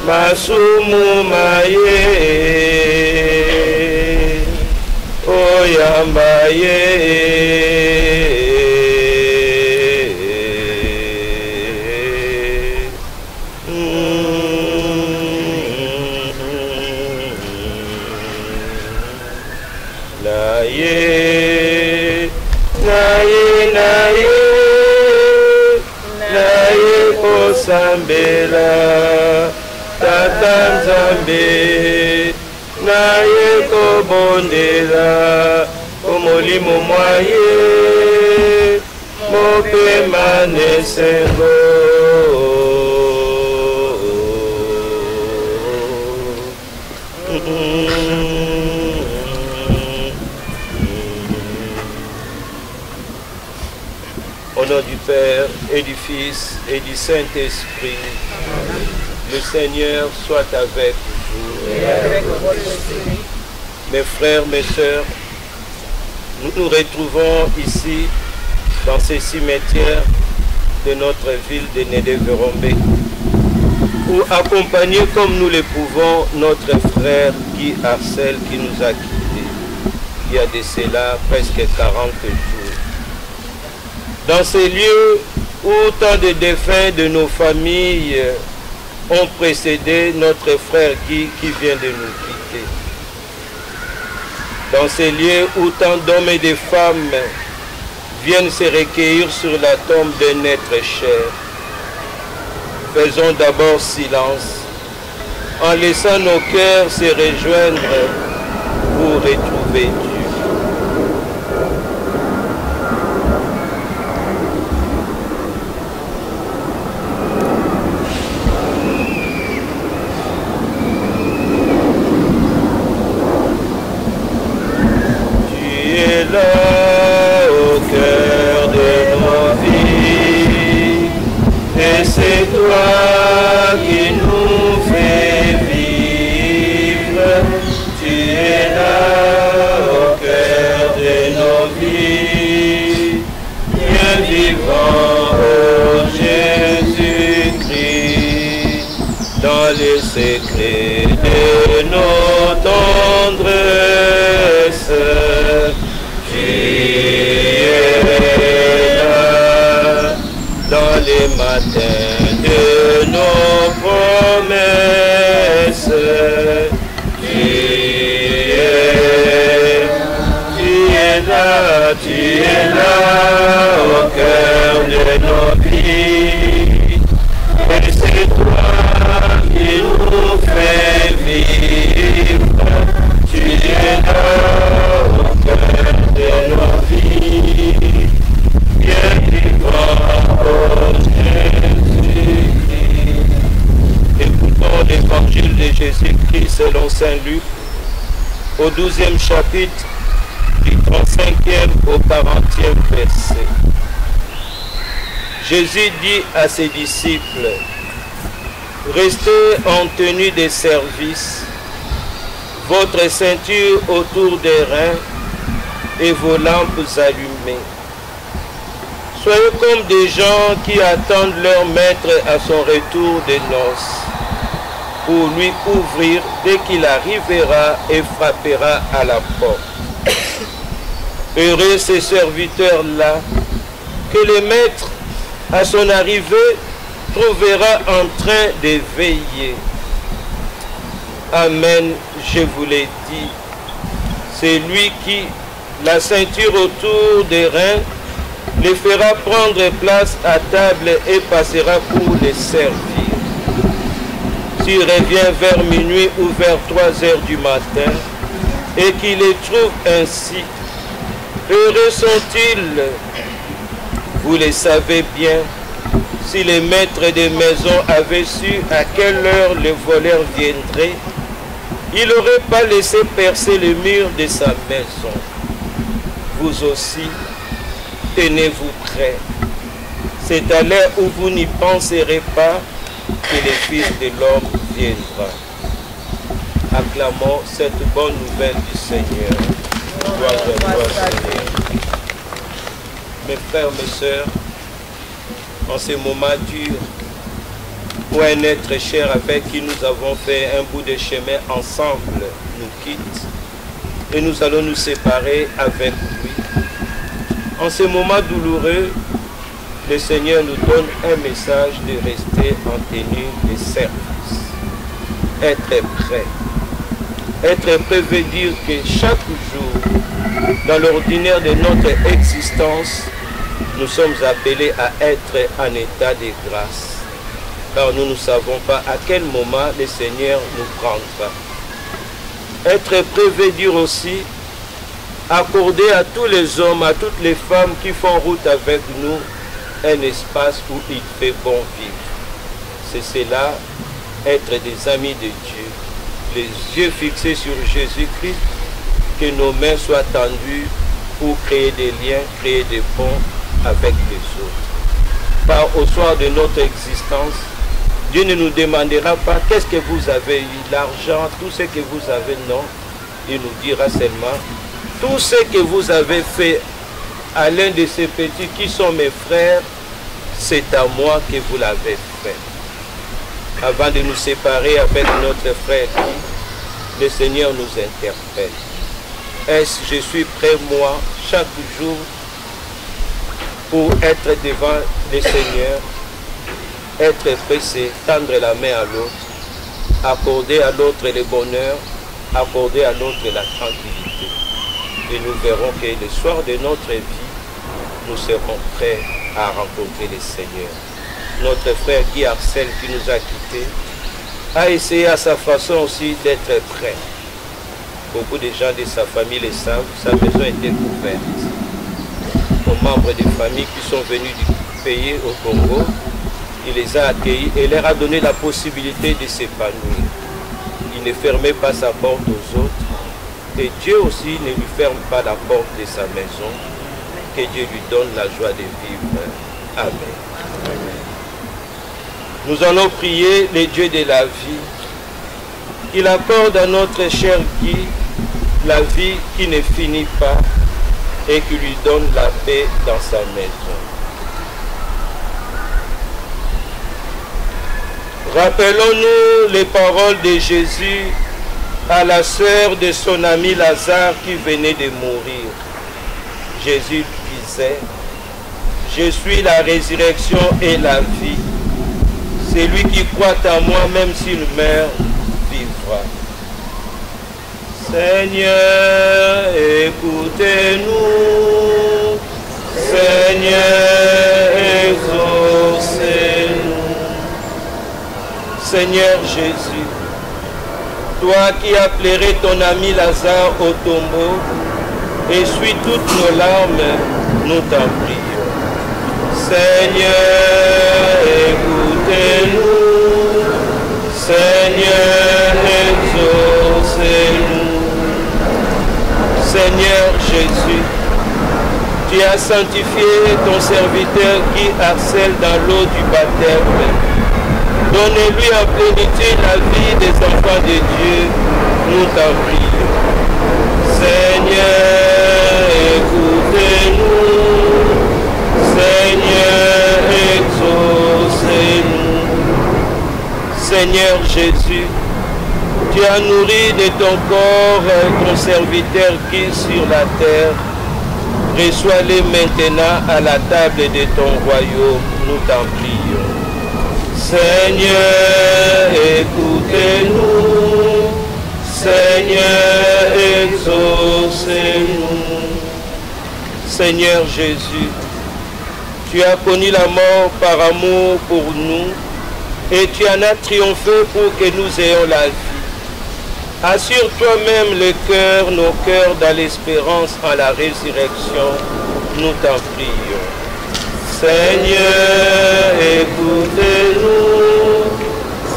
masumu maye oyamba ye. Sambela tata nzambe naye kobondela omolimo mwaye mopema nesengo. Au nom du Père et du Fils et du Saint-Esprit, le Seigneur soit avec vous. Mes frères, mes sœurs, nous nous retrouvons ici, dans ce cimetière de notre ville de Nédé-Vérombé, pour accompagner comme nous le pouvons notre frère Guy Arcel qui nous a quittés il y a de cela presque 40 jours. Dans ces lieux où tant de défunts de nos familles ont précédé notre frère Guy qui vient de nous quitter. Dans ces lieux où tant d'hommes et de femmes viennent se recueillir sur la tombe d'un être cher. Faisons d'abord silence en laissant nos cœurs se rejoindre pour retrouver Dieu. Secret de nos tendresses, tu es là dans les matins de nos promesses, tu es là de nos vies. Et c'est toi qui nous fais vivre. Tu es là au cœur de nos vies. Bien vivant, oh Jésus-Christ. Écoutons l'évangile de Jésus-Christ selon Saint Luc, au 12e chapitre, du 35e au 40e verset. Jésus dit à ses disciples, restez en tenue de service, votre ceinture autour des reins et vos lampes allumées. Soyez comme des gens qui attendent leur maître à son retour des noces, pour lui ouvrir dès qu'il arrivera et frappera à la porte. Heureux ces serviteurs-là, que le maître, à son arrivée, trouvera en train de veiller. Amen, je vous l'ai dit, c'est lui qui, la ceinture autour des reins, les fera prendre place à table et passera pour les servir. S'il revient vers minuit ou vers 3 heures du matin, et qu'il les trouve ainsi, heureux sont-ils. Vous le savez bien, si les maîtres des maisons avaient su à quelle heure le voleur viendrait, il n'aurait pas laissé percer le mur de sa maison. Vous aussi, tenez-vous prêts. C'est à l'heure où vous n'y penserez pas que le Fils de l'homme viendra. Acclamons cette bonne nouvelle du Seigneur. Gloire à toi, Seigneur. Mes frères, mes sœurs, en ces moments durs, où un être cher avec qui nous avons fait un bout de chemin ensemble nous quitte, et nous allons nous séparer avec lui. En ces moments douloureux, le Seigneur nous donne un message de rester en tenue de service. Être prêt. Être prêt veut dire que chaque jour, dans l'ordinaire de notre existence, nous sommes appelés à être en état de grâce. Car nous ne savons pas à quel moment le Seigneur nous prendra. Être prêt veut dire aussi accorder à tous les hommes, à toutes les femmes qui font route avec nous, un espace où il fait bon vivre. C'est cela, être des amis de Dieu, les yeux fixés sur Jésus-Christ, que nos mains soient tendues pour créer des liens, créer des ponts avec les autres. Par au soir de notre existence, Dieu ne nous demandera pas qu'est-ce que vous avez eu, l'argent, tout ce que vous avez, non. Il nous dira seulement, tout ce que vous avez fait à l'un de ces petits qui sont mes frères, c'est à moi que vous l'avez fait. Avant de nous séparer avec notre frère, le Seigneur nous interpelle. Est-ce que je suis prêt, moi, chaque jour, pour être devant le Seigneur? Être prêt, c'est tendre la main à l'autre, accorder à l'autre le bonheur, accorder à l'autre la tranquillité. Et nous verrons que le soir de notre vie, nous serons prêts à rencontrer le Seigneur. Notre frère Guy Arcel, qui nous a quittés, a essayé à sa façon aussi d'être prêt. Beaucoup de gens de sa famille le savent, sa maison était ouverte aux membres des familles qui sont venus du pays au Congo. Il les a accueillis et leur a donné la possibilité de s'épanouir. Il ne fermait pas sa porte aux autres. Et Dieu aussi ne lui ferme pas la porte de sa maison. Que Dieu lui donne la joie de vivre. Amen. Nous allons prier le Dieu de la vie. Il accorde à notre cher Guy la vie qui ne finit pas et qui lui donne la paix dans sa maison. Rappelons-nous les paroles de Jésus à la sœur de son ami Lazare qui venait de mourir. Jésus disait, « Je suis la résurrection et la vie. Celui qui croit en moi, même s'il meurt, vivra. » Seigneur, écoutez-nous. Seigneur, écoutez-nous. Seigneur Jésus, toi qui as pleuré ton ami Lazare au tombeau, essuie toutes nos larmes, nous t'en prions. Seigneur, écoutez-nous. Seigneur, exaucez-nous. Seigneur Jésus, tu as sanctifié ton serviteur qui harcèle dans l'eau du baptême. Donne-lui en plénitude la vie des enfants de Dieu, nous t'en prions. Seigneur, écoutez-nous. Seigneur, exaucez-nous. Seigneur Jésus, tu as nourri de ton corps ton serviteur qui est sur la terre. Reçois-les maintenant à la table de ton royaume, nous t'en prions. Seigneur, écoutez-nous. Seigneur, exaucez-nous. Seigneur Jésus, tu as connu la mort par amour pour nous et tu en as triomphé pour que nous ayons la vie. Assure toi-même nos cœurs dans l'espérance en la résurrection, nous t'en prions. Seigneur, écoutez-nous.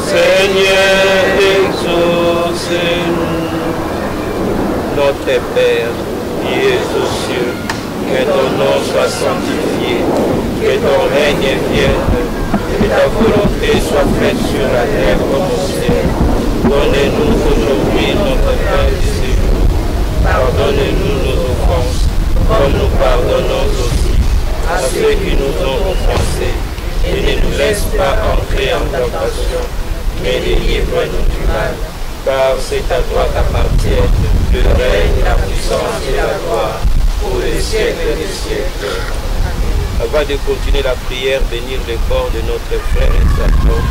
Seigneur, exaucez-nous. Notre Père, qui es aux cieux, que ton nom soit sanctifié, que ton règne vienne, que ta volonté soit faite sur la terre comme au ciel. Donnez-nous aujourd'hui notre pain du séjour. Pardonnez-nous nos offenses, comme nous pardonnons aussi à ceux qui nous ont offensés. Et ne nous laisse pas entrer en tentation, mais délivre-nous du mal. Car c'est à toi qu'appartiennent le règne, la puissance et la gloire pour les siècles des siècles. Avant de continuer la prière, bénir le corps de notre frère et sa femme,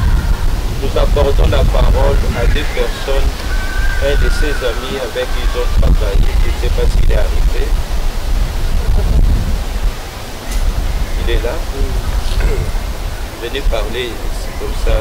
nous apportons la parole à deux personnes, un de ses amis avec qui ils ont travaillé. Je ne sais pas s'il est arrivé. Il est là. Venez parler, c'est comme ça.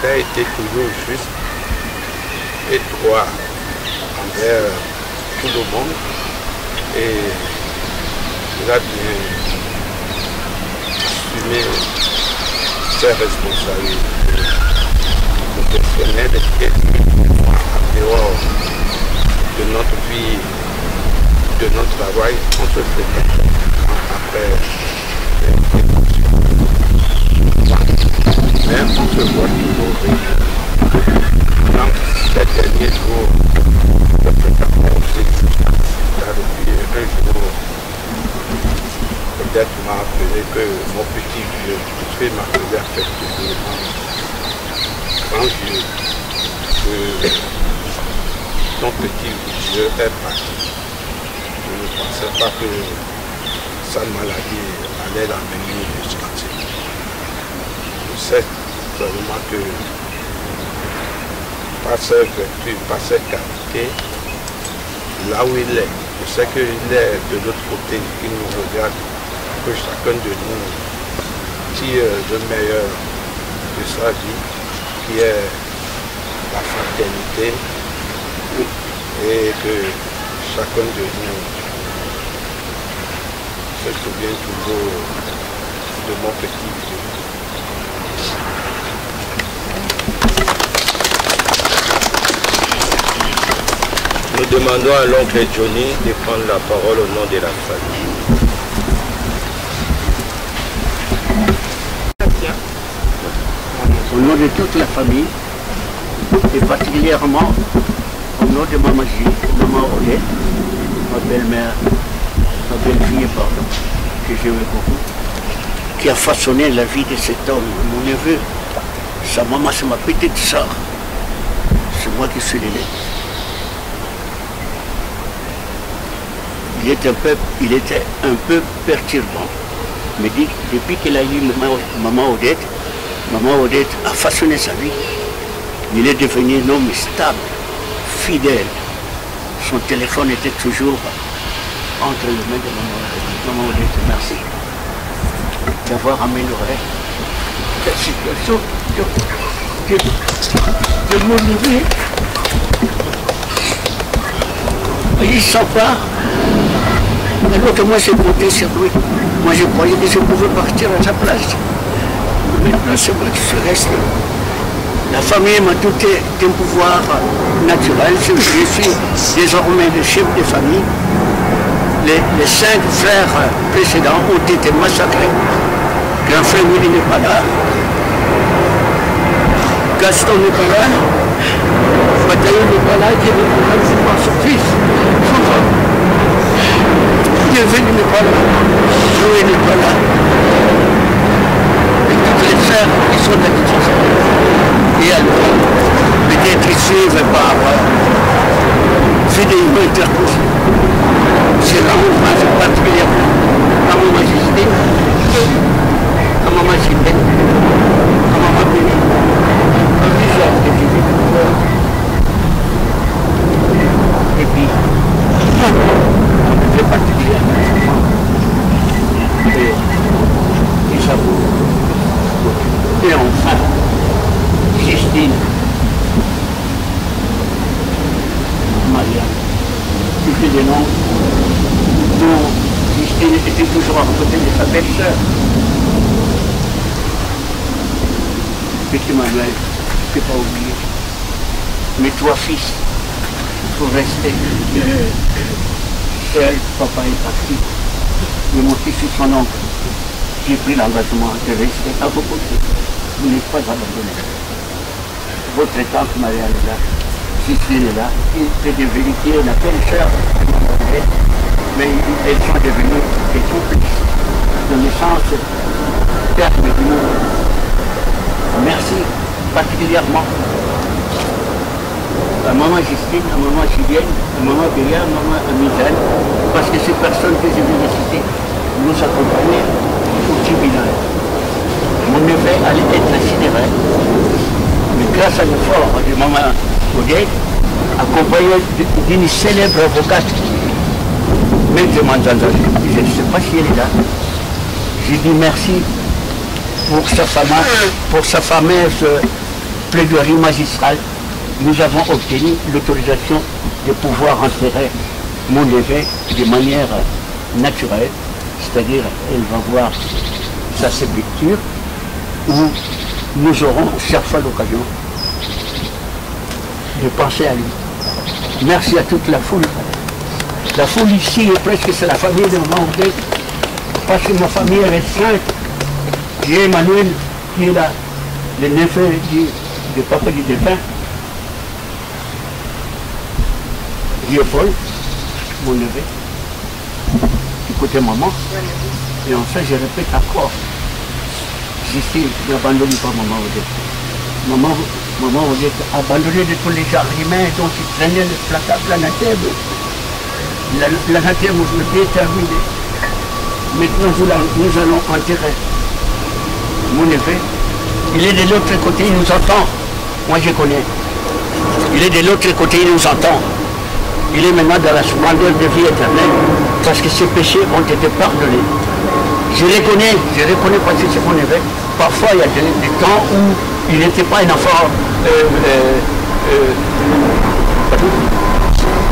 Tu as été toujours juste et droit envers tout le monde et il a bien assumé ses responsabilités professionnelles et en dehors de notre vie, de notre travail, on se fait après. Mais on se voit toujours dans ces derniers jours, depuis un jour, peut-être m'a appelé que mon petit vieux, tu m'a appelé affectueusement, grand vieux, que ton petit vieux est parti. Je ne pensais pas que sa maladie allait l'amener jusqu'à ce. Je sais seulement que par ses vertus, par ses qualités, là où il est, je sais qu'il est de l'autre côté, il nous regarde, que chacun de nous tire le meilleur de sa vie, qui est la fraternité, et que chacun de nous me souviens toujours de mon petit vieux. Nous demandons à l'oncle Johnny de prendre la parole au nom de la famille. Au nom de toute la famille, et particulièrement au nom de Maman Gilles, Maman Olé, ma belle-mère, ma belle-fille, pardon, que j'aimais beaucoup, qui a façonné la vie de cet homme, mon neveu. Sa maman, c'est ma petite soeur. C'est moi qui suis l'aîné. Il était un peu perturbant. Mais depuis qu'il a eu Maman Odette a façonné sa vie. Il est devenu un homme stable, fidèle. Son téléphone était toujours entre les mains de Maman Odette. Merci d'avoir amélioré la situation de mon neveu. Il s'en part. Alors que moi j'ai compté sur lui. Moi je croyais que je pouvais partir à sa place. Maintenant c'est moi qui suis resté. La famille m'a doté d'un pouvoir naturel. Je suis désormais le chef de famille. Les 5 frères précédents ont été massacrés. Grand frère Willy n'est pas là. Gaston n'est pas là. Bataillon n'est pas là. Qui est par son fils. Bienvenue n'est pas là. Joël n'est pas là. Et toutes les frères qui sont d'actifs. Et alors, peut-être ils suivent par fidèlement intercours. C'est là où on passe particulièrement à mon majesté, à Maman Gilbert, à Maman Béni, à visage de Philippe. Et puis, très particulièrement, et Isabou. Et enfin, Christine, Marianne, tu fais des noms dont Christine était toujours à côté de sa belle-sœur. Petit Manuel, je ne t'ai pas oublié. Mais toi, fils, il faut rester. Seul, papa est parti. Mais mon fils et son oncle, j'ai pris l'engagement de rester à vos côtés. Vous n'êtes pas abandonné. Votre tante Marianne est là, Christine est là, il est devenu la belle-sœur, mais elles sont devenues des complices de naissance, père de nous. Merci particulièrement à Maman Justine, à Maman Julienne, à Maman Béa, à Maman Amizane, parce que ces personnes que je viens de citer nous accompagnaient au tribunal. Mon neveu allait être incinéré, mais grâce à l'effort de Maman Odette, accompagné d'une célèbre avocate, Maître Manzanzali, je ne sais pas si elle est là, j'ai dit merci pour sa fameuse plaidoirie magistrale. Nous avons obtenu l'autorisation de pouvoir enterrer mon neveu de manière naturelle, c'est-à-dire elle va voir sa sépulture où nous aurons chaque fois l'occasion de penser à lui. Merci à toute la foule. La foule ici est presque c'est la famille de Maman Odette, parce que ma famille est restreinte. J'ai Emmanuel qui est là, le neveu de papa du défunt. Paul, mon neveu, du côté maman, et enfin je répète encore, j'essaie d'abandonner pas Maman Odette. Maman Odette abandonné de tous les jardins dont il traînait le placard planétaire. L'anathème aujourd'hui est terminé. Maintenant nous allons enterrer mon neveu. Il est de l'autre côté, il nous entend. Moi je connais. Il est de l'autre côté, il nous entend. Il est maintenant dans la splendeur de vie éternelle parce que ses péchés ont été pardonnés. Je reconnais parce que c'est mon évêque. Parfois il y a des temps où il n'était pas un enfant.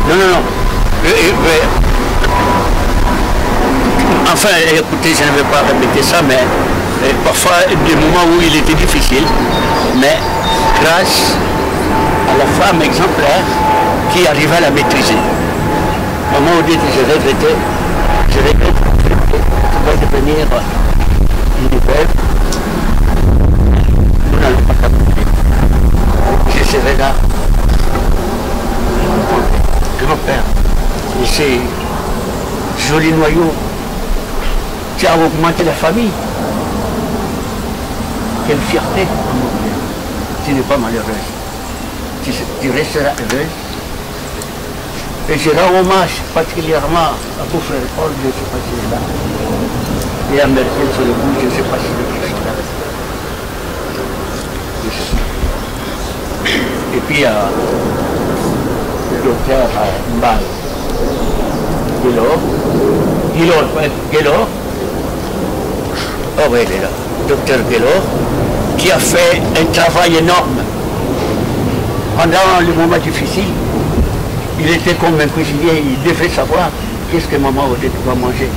Non. Enfin, écoutez, je ne vais pas répéter ça, mais parfois des moments où il était difficile, mais grâce à la femme exemplaire qui arrivait à la maîtriser. Maman Odette, je regrette de devenir une veuve. Nous n'allons pas capter. Je serai là. Grand-père, et ces jolis noyaux qui a augmenté la famille. Quelle fierté, mon Dieu. Tu n'es pas malheureuse. Tu resteras heureuse. Et je rends hommage particulièrement à vos frères Paul, je ne sais pas s'il est là. Et à Merkel sur le bout, je ne sais pas s'il est là. Et puis à le docteur Mbal. Guélor. Oh oui, il est là. Docteur Guélor, qui a fait un travail énorme. Pendant les moments difficiles, il était comme un cuisinier, il devait savoir qu'est-ce que maman Odette va manger.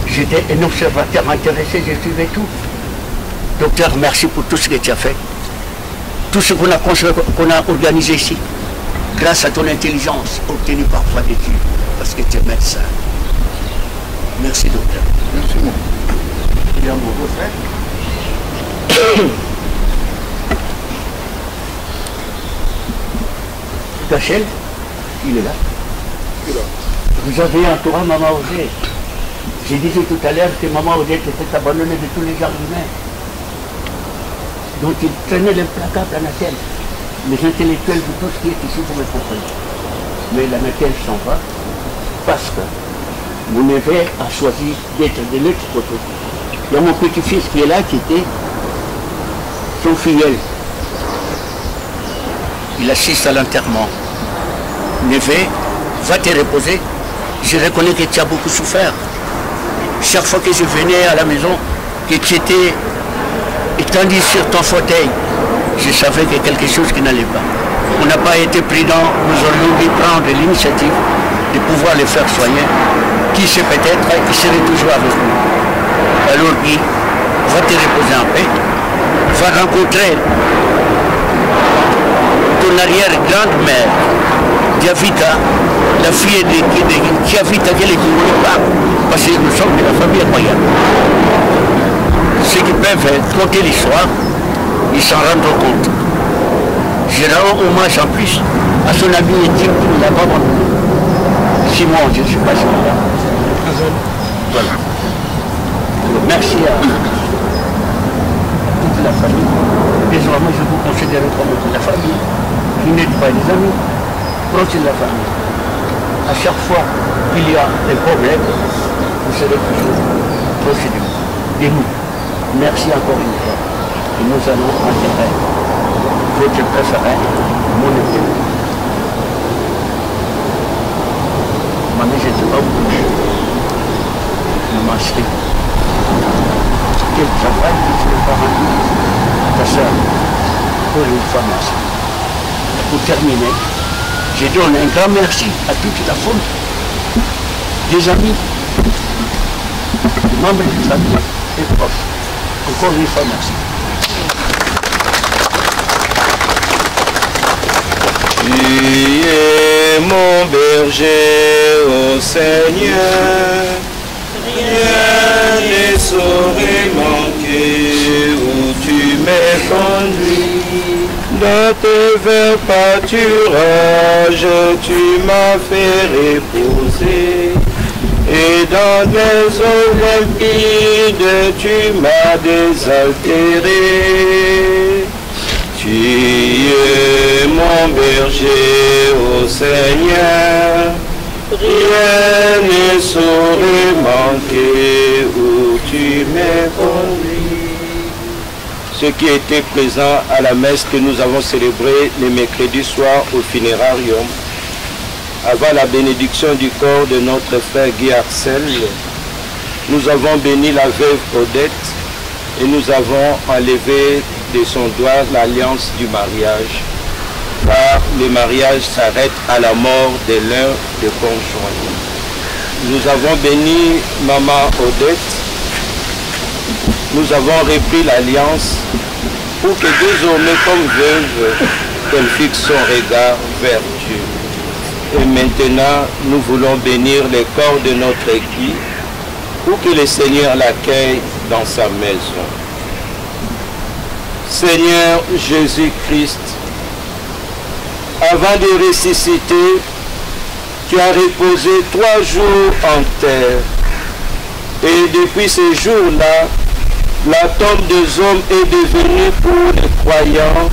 J'étais un observateur intéressé, je suivais tout. Docteur, merci pour tout ce que tu as fait. Tout ce qu'on a organisé ici. Grâce à ton intelligence, obtenue parfois d'études, parce que tu es médecin. Merci, docteur. Merci, mon. Il y a un beau frère. Gachel, il est là. Vous avez entouré maman Odette. J'ai dit tout à l'heure que maman Odette était abandonnée de tous les jardiniers. Donc il traînait l'implacable anathème. Les intellectuels de tout ce qui est ici, vous me comprenez. Mais la laquelle s'en va parce que mon neveu a choisi d'être de l'autre côté. Il y a mon petit-fils qui est là, qui était son filleul. Il assiste à l'enterrement. Neveu, va te reposer. Je reconnais que tu as beaucoup souffert. Chaque fois que je venais à la maison, que tu étais étendu sur ton fauteuil, je savais que quelque chose qui n'allait pas. On n'a pas été prudent, nous aurions dû prendre l'initiative de pouvoir les faire soigner. Qui sait peut-être, il serait toujours avec nous. Alors Guy, va te reposer en paix, va rencontrer ton arrière-grande-mère, Diavita, la fille de Diavita, qui ne voulait pas, parce que nous sommes de la famille royale. Ceux qui peuvent compter l'histoire, ils s'en rendent compte. Je rends hommage en plus à son ami intime qui nous a pas abandonné. Simon, je ne sais pas si on l'a. Voilà. Alors, merci à toute la famille. Désormais, je vous considère comme toute la famille. Vous n'êtes pas des amis, proches de la famille. À chaque fois qu'il y a des problèmes, vous serez toujours proches de nous. Merci encore une fois. Et nous allons enterrer votre préféré, mon époux. Maintenant, je ne sais pas où je m'inscris. Quel travail que tu n'as pas rendu à ta soeur pour une fois merci. Pour terminer, je donne un grand merci à toute la famille, des amis, des membres de la famille et proches. Encore une fois, merci. Tu es mon berger, ô Seigneur, rien ne saurait manquer où tu m'es conduit. Dans tes verts pâturages, tu m'as fait reposer. Et dans les eaux limpides, tu m'as désaltéré. Tu es mon berger, ô Seigneur, rien ne saurait manquer où tu m'es conduit. Ceux qui étaient présents à la messe que nous avons célébrée le mercredi soir au funérarium, avant la bénédiction du corps de notre frère Guy Axel, nous avons béni la veuve Odette et nous avons enlevé de son doigt l'alliance du mariage, car le mariage s'arrête à la mort de l'un des conjoints. nous avons béni Maman Odette. Nous avons repris l'alliance pour que désormais, comme veuve, qu'elle fixe son regard vers Dieu. Et maintenant, nous voulons bénir le corps de notre Guy pour que le Seigneur l'accueille dans sa maison. Seigneur Jésus-Christ, avant de ressusciter, tu as reposé 3 jours en terre. Et depuis ces jours-là, la tombe des hommes est devenue pour les croyants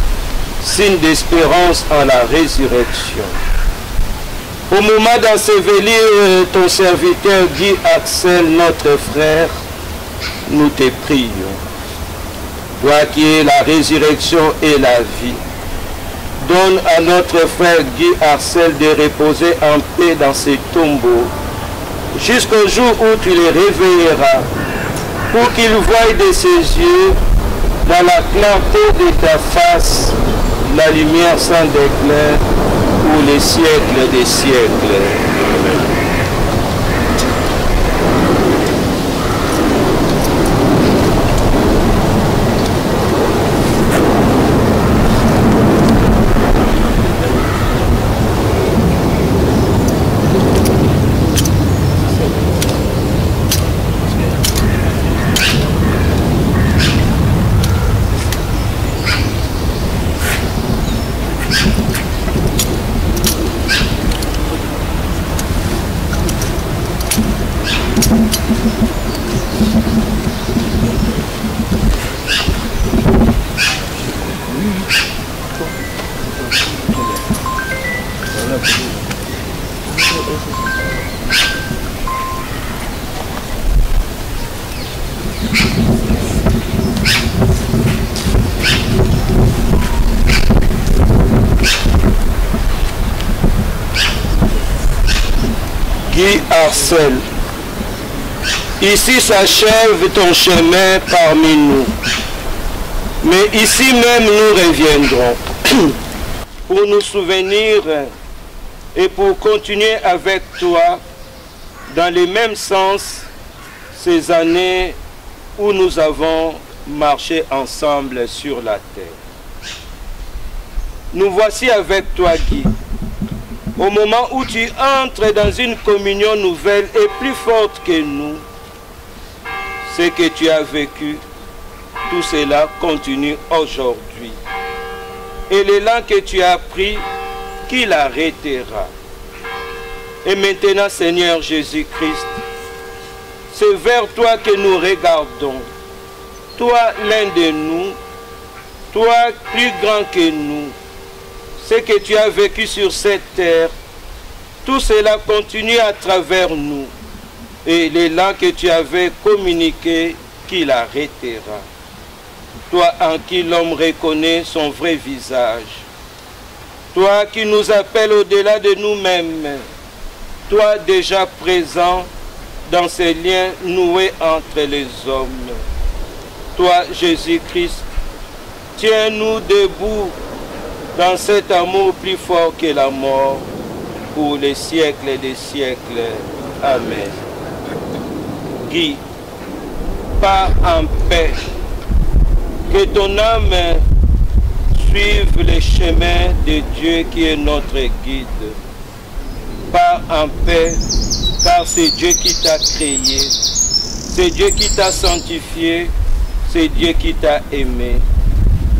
signe d'espérance en la résurrection. Au moment d'ensevelir ton serviteur Guy Axel, notre frère, nous te prions. Toi qui es la résurrection et la vie, donne à notre frère Guy Axel de reposer en paix dans ses tombeaux, jusqu'au jour où tu les réveilleras, pour qu'il voie de ses yeux, dans la clarté de ta face, la lumière sans éclair, pour les siècles des siècles. Guy Axel, ici s'achève ton chemin parmi nous, mais ici même nous reviendrons pour nous souvenir et pour continuer avec toi dans le même sens ces années où nous avons marché ensemble sur la terre. Nous voici avec toi, Guy. Au moment où tu entres dans une communion nouvelle et plus forte que nous, ce que tu as vécu, tout cela continue aujourd'hui. Et l'élan que tu as pris, qui l'arrêtera? Et maintenant, Seigneur Jésus-Christ, c'est vers toi que nous regardons. Toi, l'un de nous, toi, plus grand que nous. Ce que tu as vécu sur cette terre, tout cela continue à travers nous. Et l'élan que tu avais communiqué, qui l'arrêtera. Toi en qui l'homme reconnaît son vrai visage. Toi qui nous appelles au-delà de nous-mêmes. Toi déjà présent dans ces liens noués entre les hommes. Toi, Jésus-Christ, tiens-nous debout dans cet amour plus fort que la mort, pour les siècles des siècles. Amen. Guy, pars en paix, que ton âme suive les chemins de Dieu qui est notre guide. Pars en paix, car c'est Dieu qui t'a créé, c'est Dieu qui t'a sanctifié, c'est Dieu qui t'a aimé.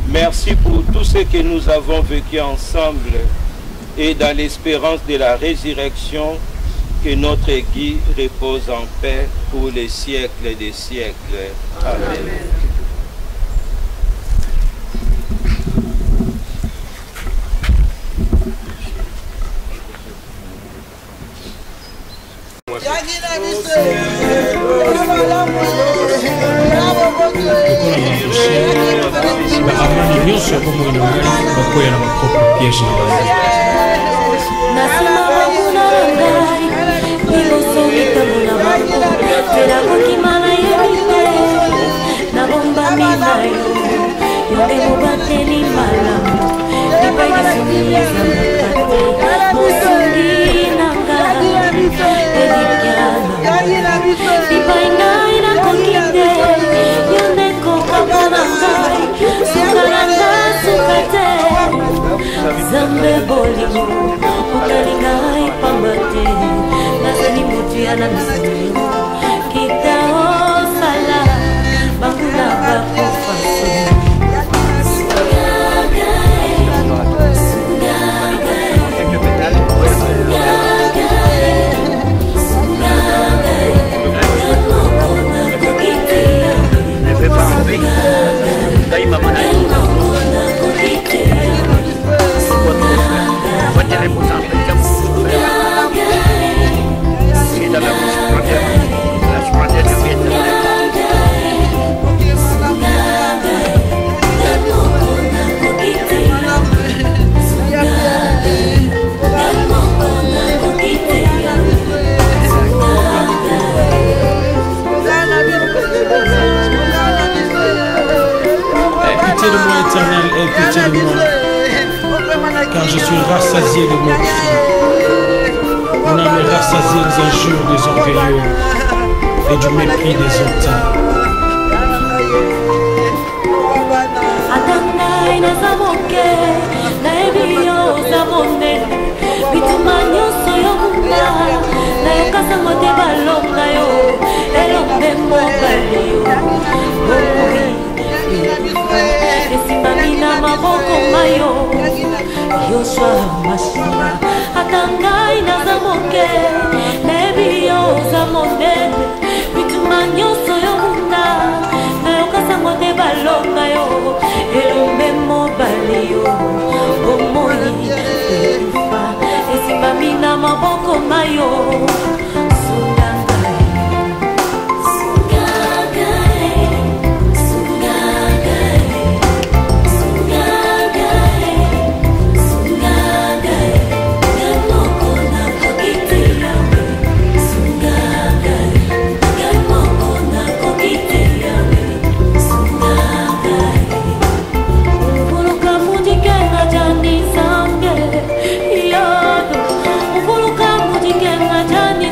Merci pour tout ce que nous avons vécu ensemble et dans l'espérance de la résurrection, que notre Guy repose en paix pour les siècles des siècles. Amen. baamani nyonso ya bomoi na ngai bakoya na bapropre piège na bango nasima banguna na ngai liboso likambo na bango mpe nakokima na yebi te nabombami na yo yo nde mobateli malamu epai lisungi ezalaka te mosungi na ngai elikya na misanyo kita osala bakuna bakofaso Éternel, aie pitié de moi, car je suis rassasié de moqueries. On en est rassasié des injures des orgueilleux et du mépris des hautains. Atanai na zamoke, na ebio zamone, bituma nyonso yo munda, na yokasa mote balonga yo, elombe mobali yo. Esimami na maboko mayo Yoshua Mashiach Atangai na zamoke Nebi yo zamonene Bituma nyonso yo munda Na yokasa ngote balonga yo Elombe mobali yo Omoi terufa Esimami na maboko mayo Jani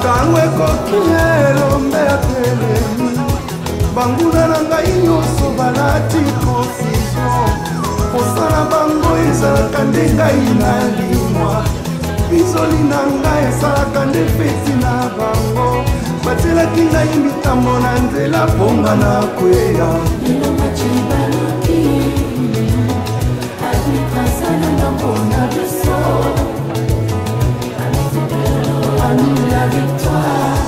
Tango ekoki elombe ya telemi banguna na ngai nyonso balati confusion kosala bango ezalaka nde ngai nalimwa bizoli na ngai esalaka nde feti na bango batielaki ngai mitambo na nzela mponga na kweya la victoire,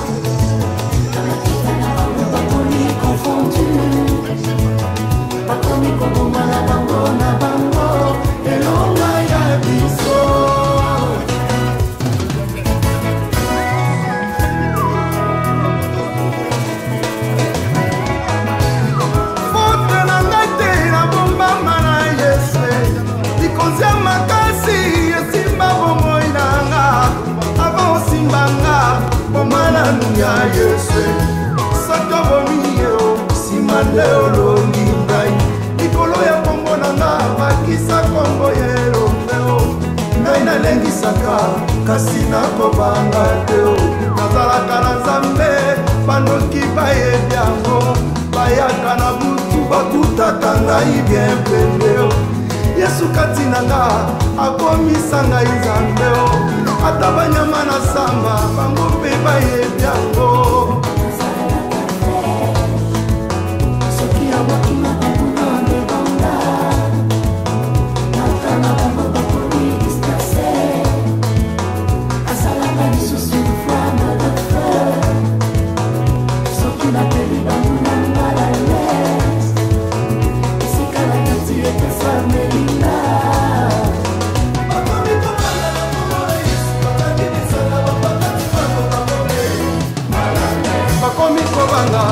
Bakomi confondu, Bakomi Koboma na bango, Elonga ya biso. Fote na ngate na bomba mana yese, likonzi makasi esimba bomoi nanga. Simbanga bomana nuya yese saka bomiyo simande olongi ngai likolo ya kombo nanga bakisa kombo yelombeo ngai nalengisaka kasi nakobanga teo nazalaka na nzambe bandoki bayebi yango bayaka na butu bakutaka ngai bien pendeo yesu kati nanga akomisa ngai nzambeo ata banyama na samba bango mpe bayebi yango soki abakima banguna ndebanga nakana bango bakomi disperse asalaka lisusu flamme de feu soki napeli banguna ngala les esika na kati epesa melinga bakomi kobanga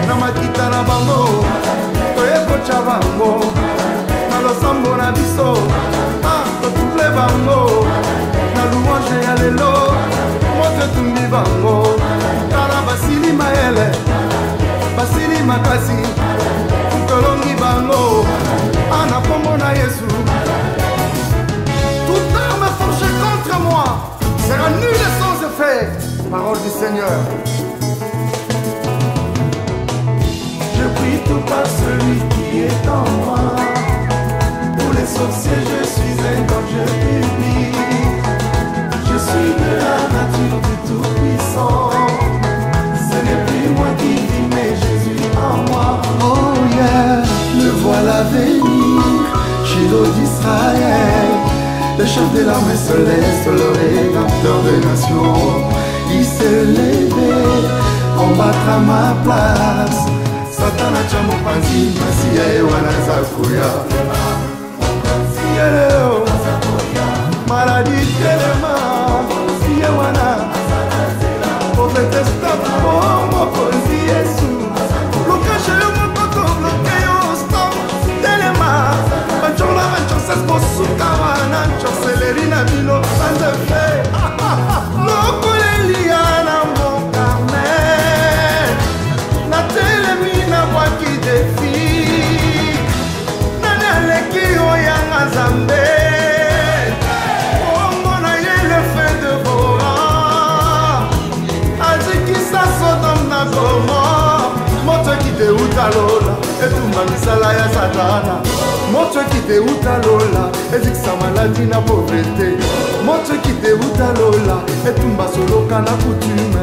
na makita na bango toyekocha bango na losambo na biso totuple bango na louange ya lelo moto etumbi bango tala basili mayele basili makasi tolongi bango ana kombo na yesu toute arme forgée contre moi sera nulle et sans effet parole du Seigneur. Je prie tout par celui qui est en moi. Pour les sorciers, je suis un comme je publie. Je suis de la nature du Tout-Puissant. Ce n'est plus moi qui vis, mais Jésus en moi. Oh yeah, le voilà venir, Shiloh d'Israël. Le chef de l'armée céleste, le rédempteur des nations. Il s'est levé, combattra ma place. Satana chamo panzi, masiya ewana zakuya. Siya leo, maladie telema, siya wana. Prophète stop, oh mokonzi Yesu. Bloquage yo mokoto, bloqué yo stop. Telema, banchola banchoses bosuka wana, chanceleri na bino, sanze fe. Lokoleli ana mokame. Na telemi na waki defi. Nani aleki oyanga zambe. Omona ye le feu de Boran. Azikisa Sodom na Gomorrhe. Moto ki te utalola, etumba misala ya Satana. Moto ki te utalola, ezikisa maladi na pauvreté. Moto ekite utalola etumba soloka na coutume.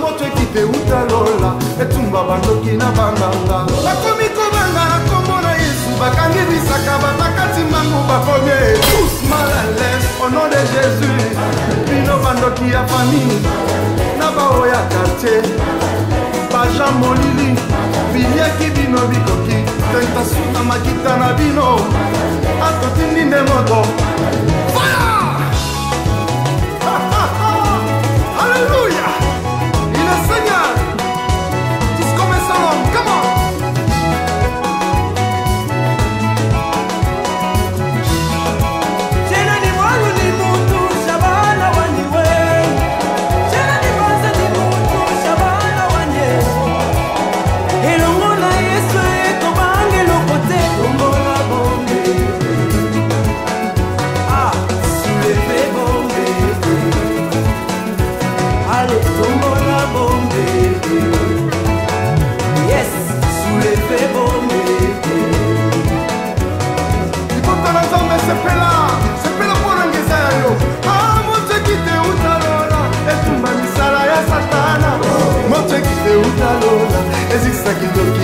Moto ekite utalola etumba bandoki na banganga. Bakomi kobanga na kombo na Yesu bakangi bisaka batakati mangu bakomi tous mal à l'aise au nom de Jésus. Bino bandoki ya famille na bao ya quartier baja molili biliaki bino bikoki tentation na makita na bino atotindi nde moto. Alléluia, il est Seigneur. Disco mes salons, come on.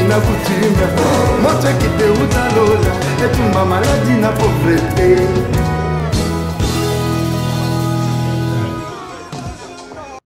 Na coutume, moto ekite utalola etumba maladi na pauvreté.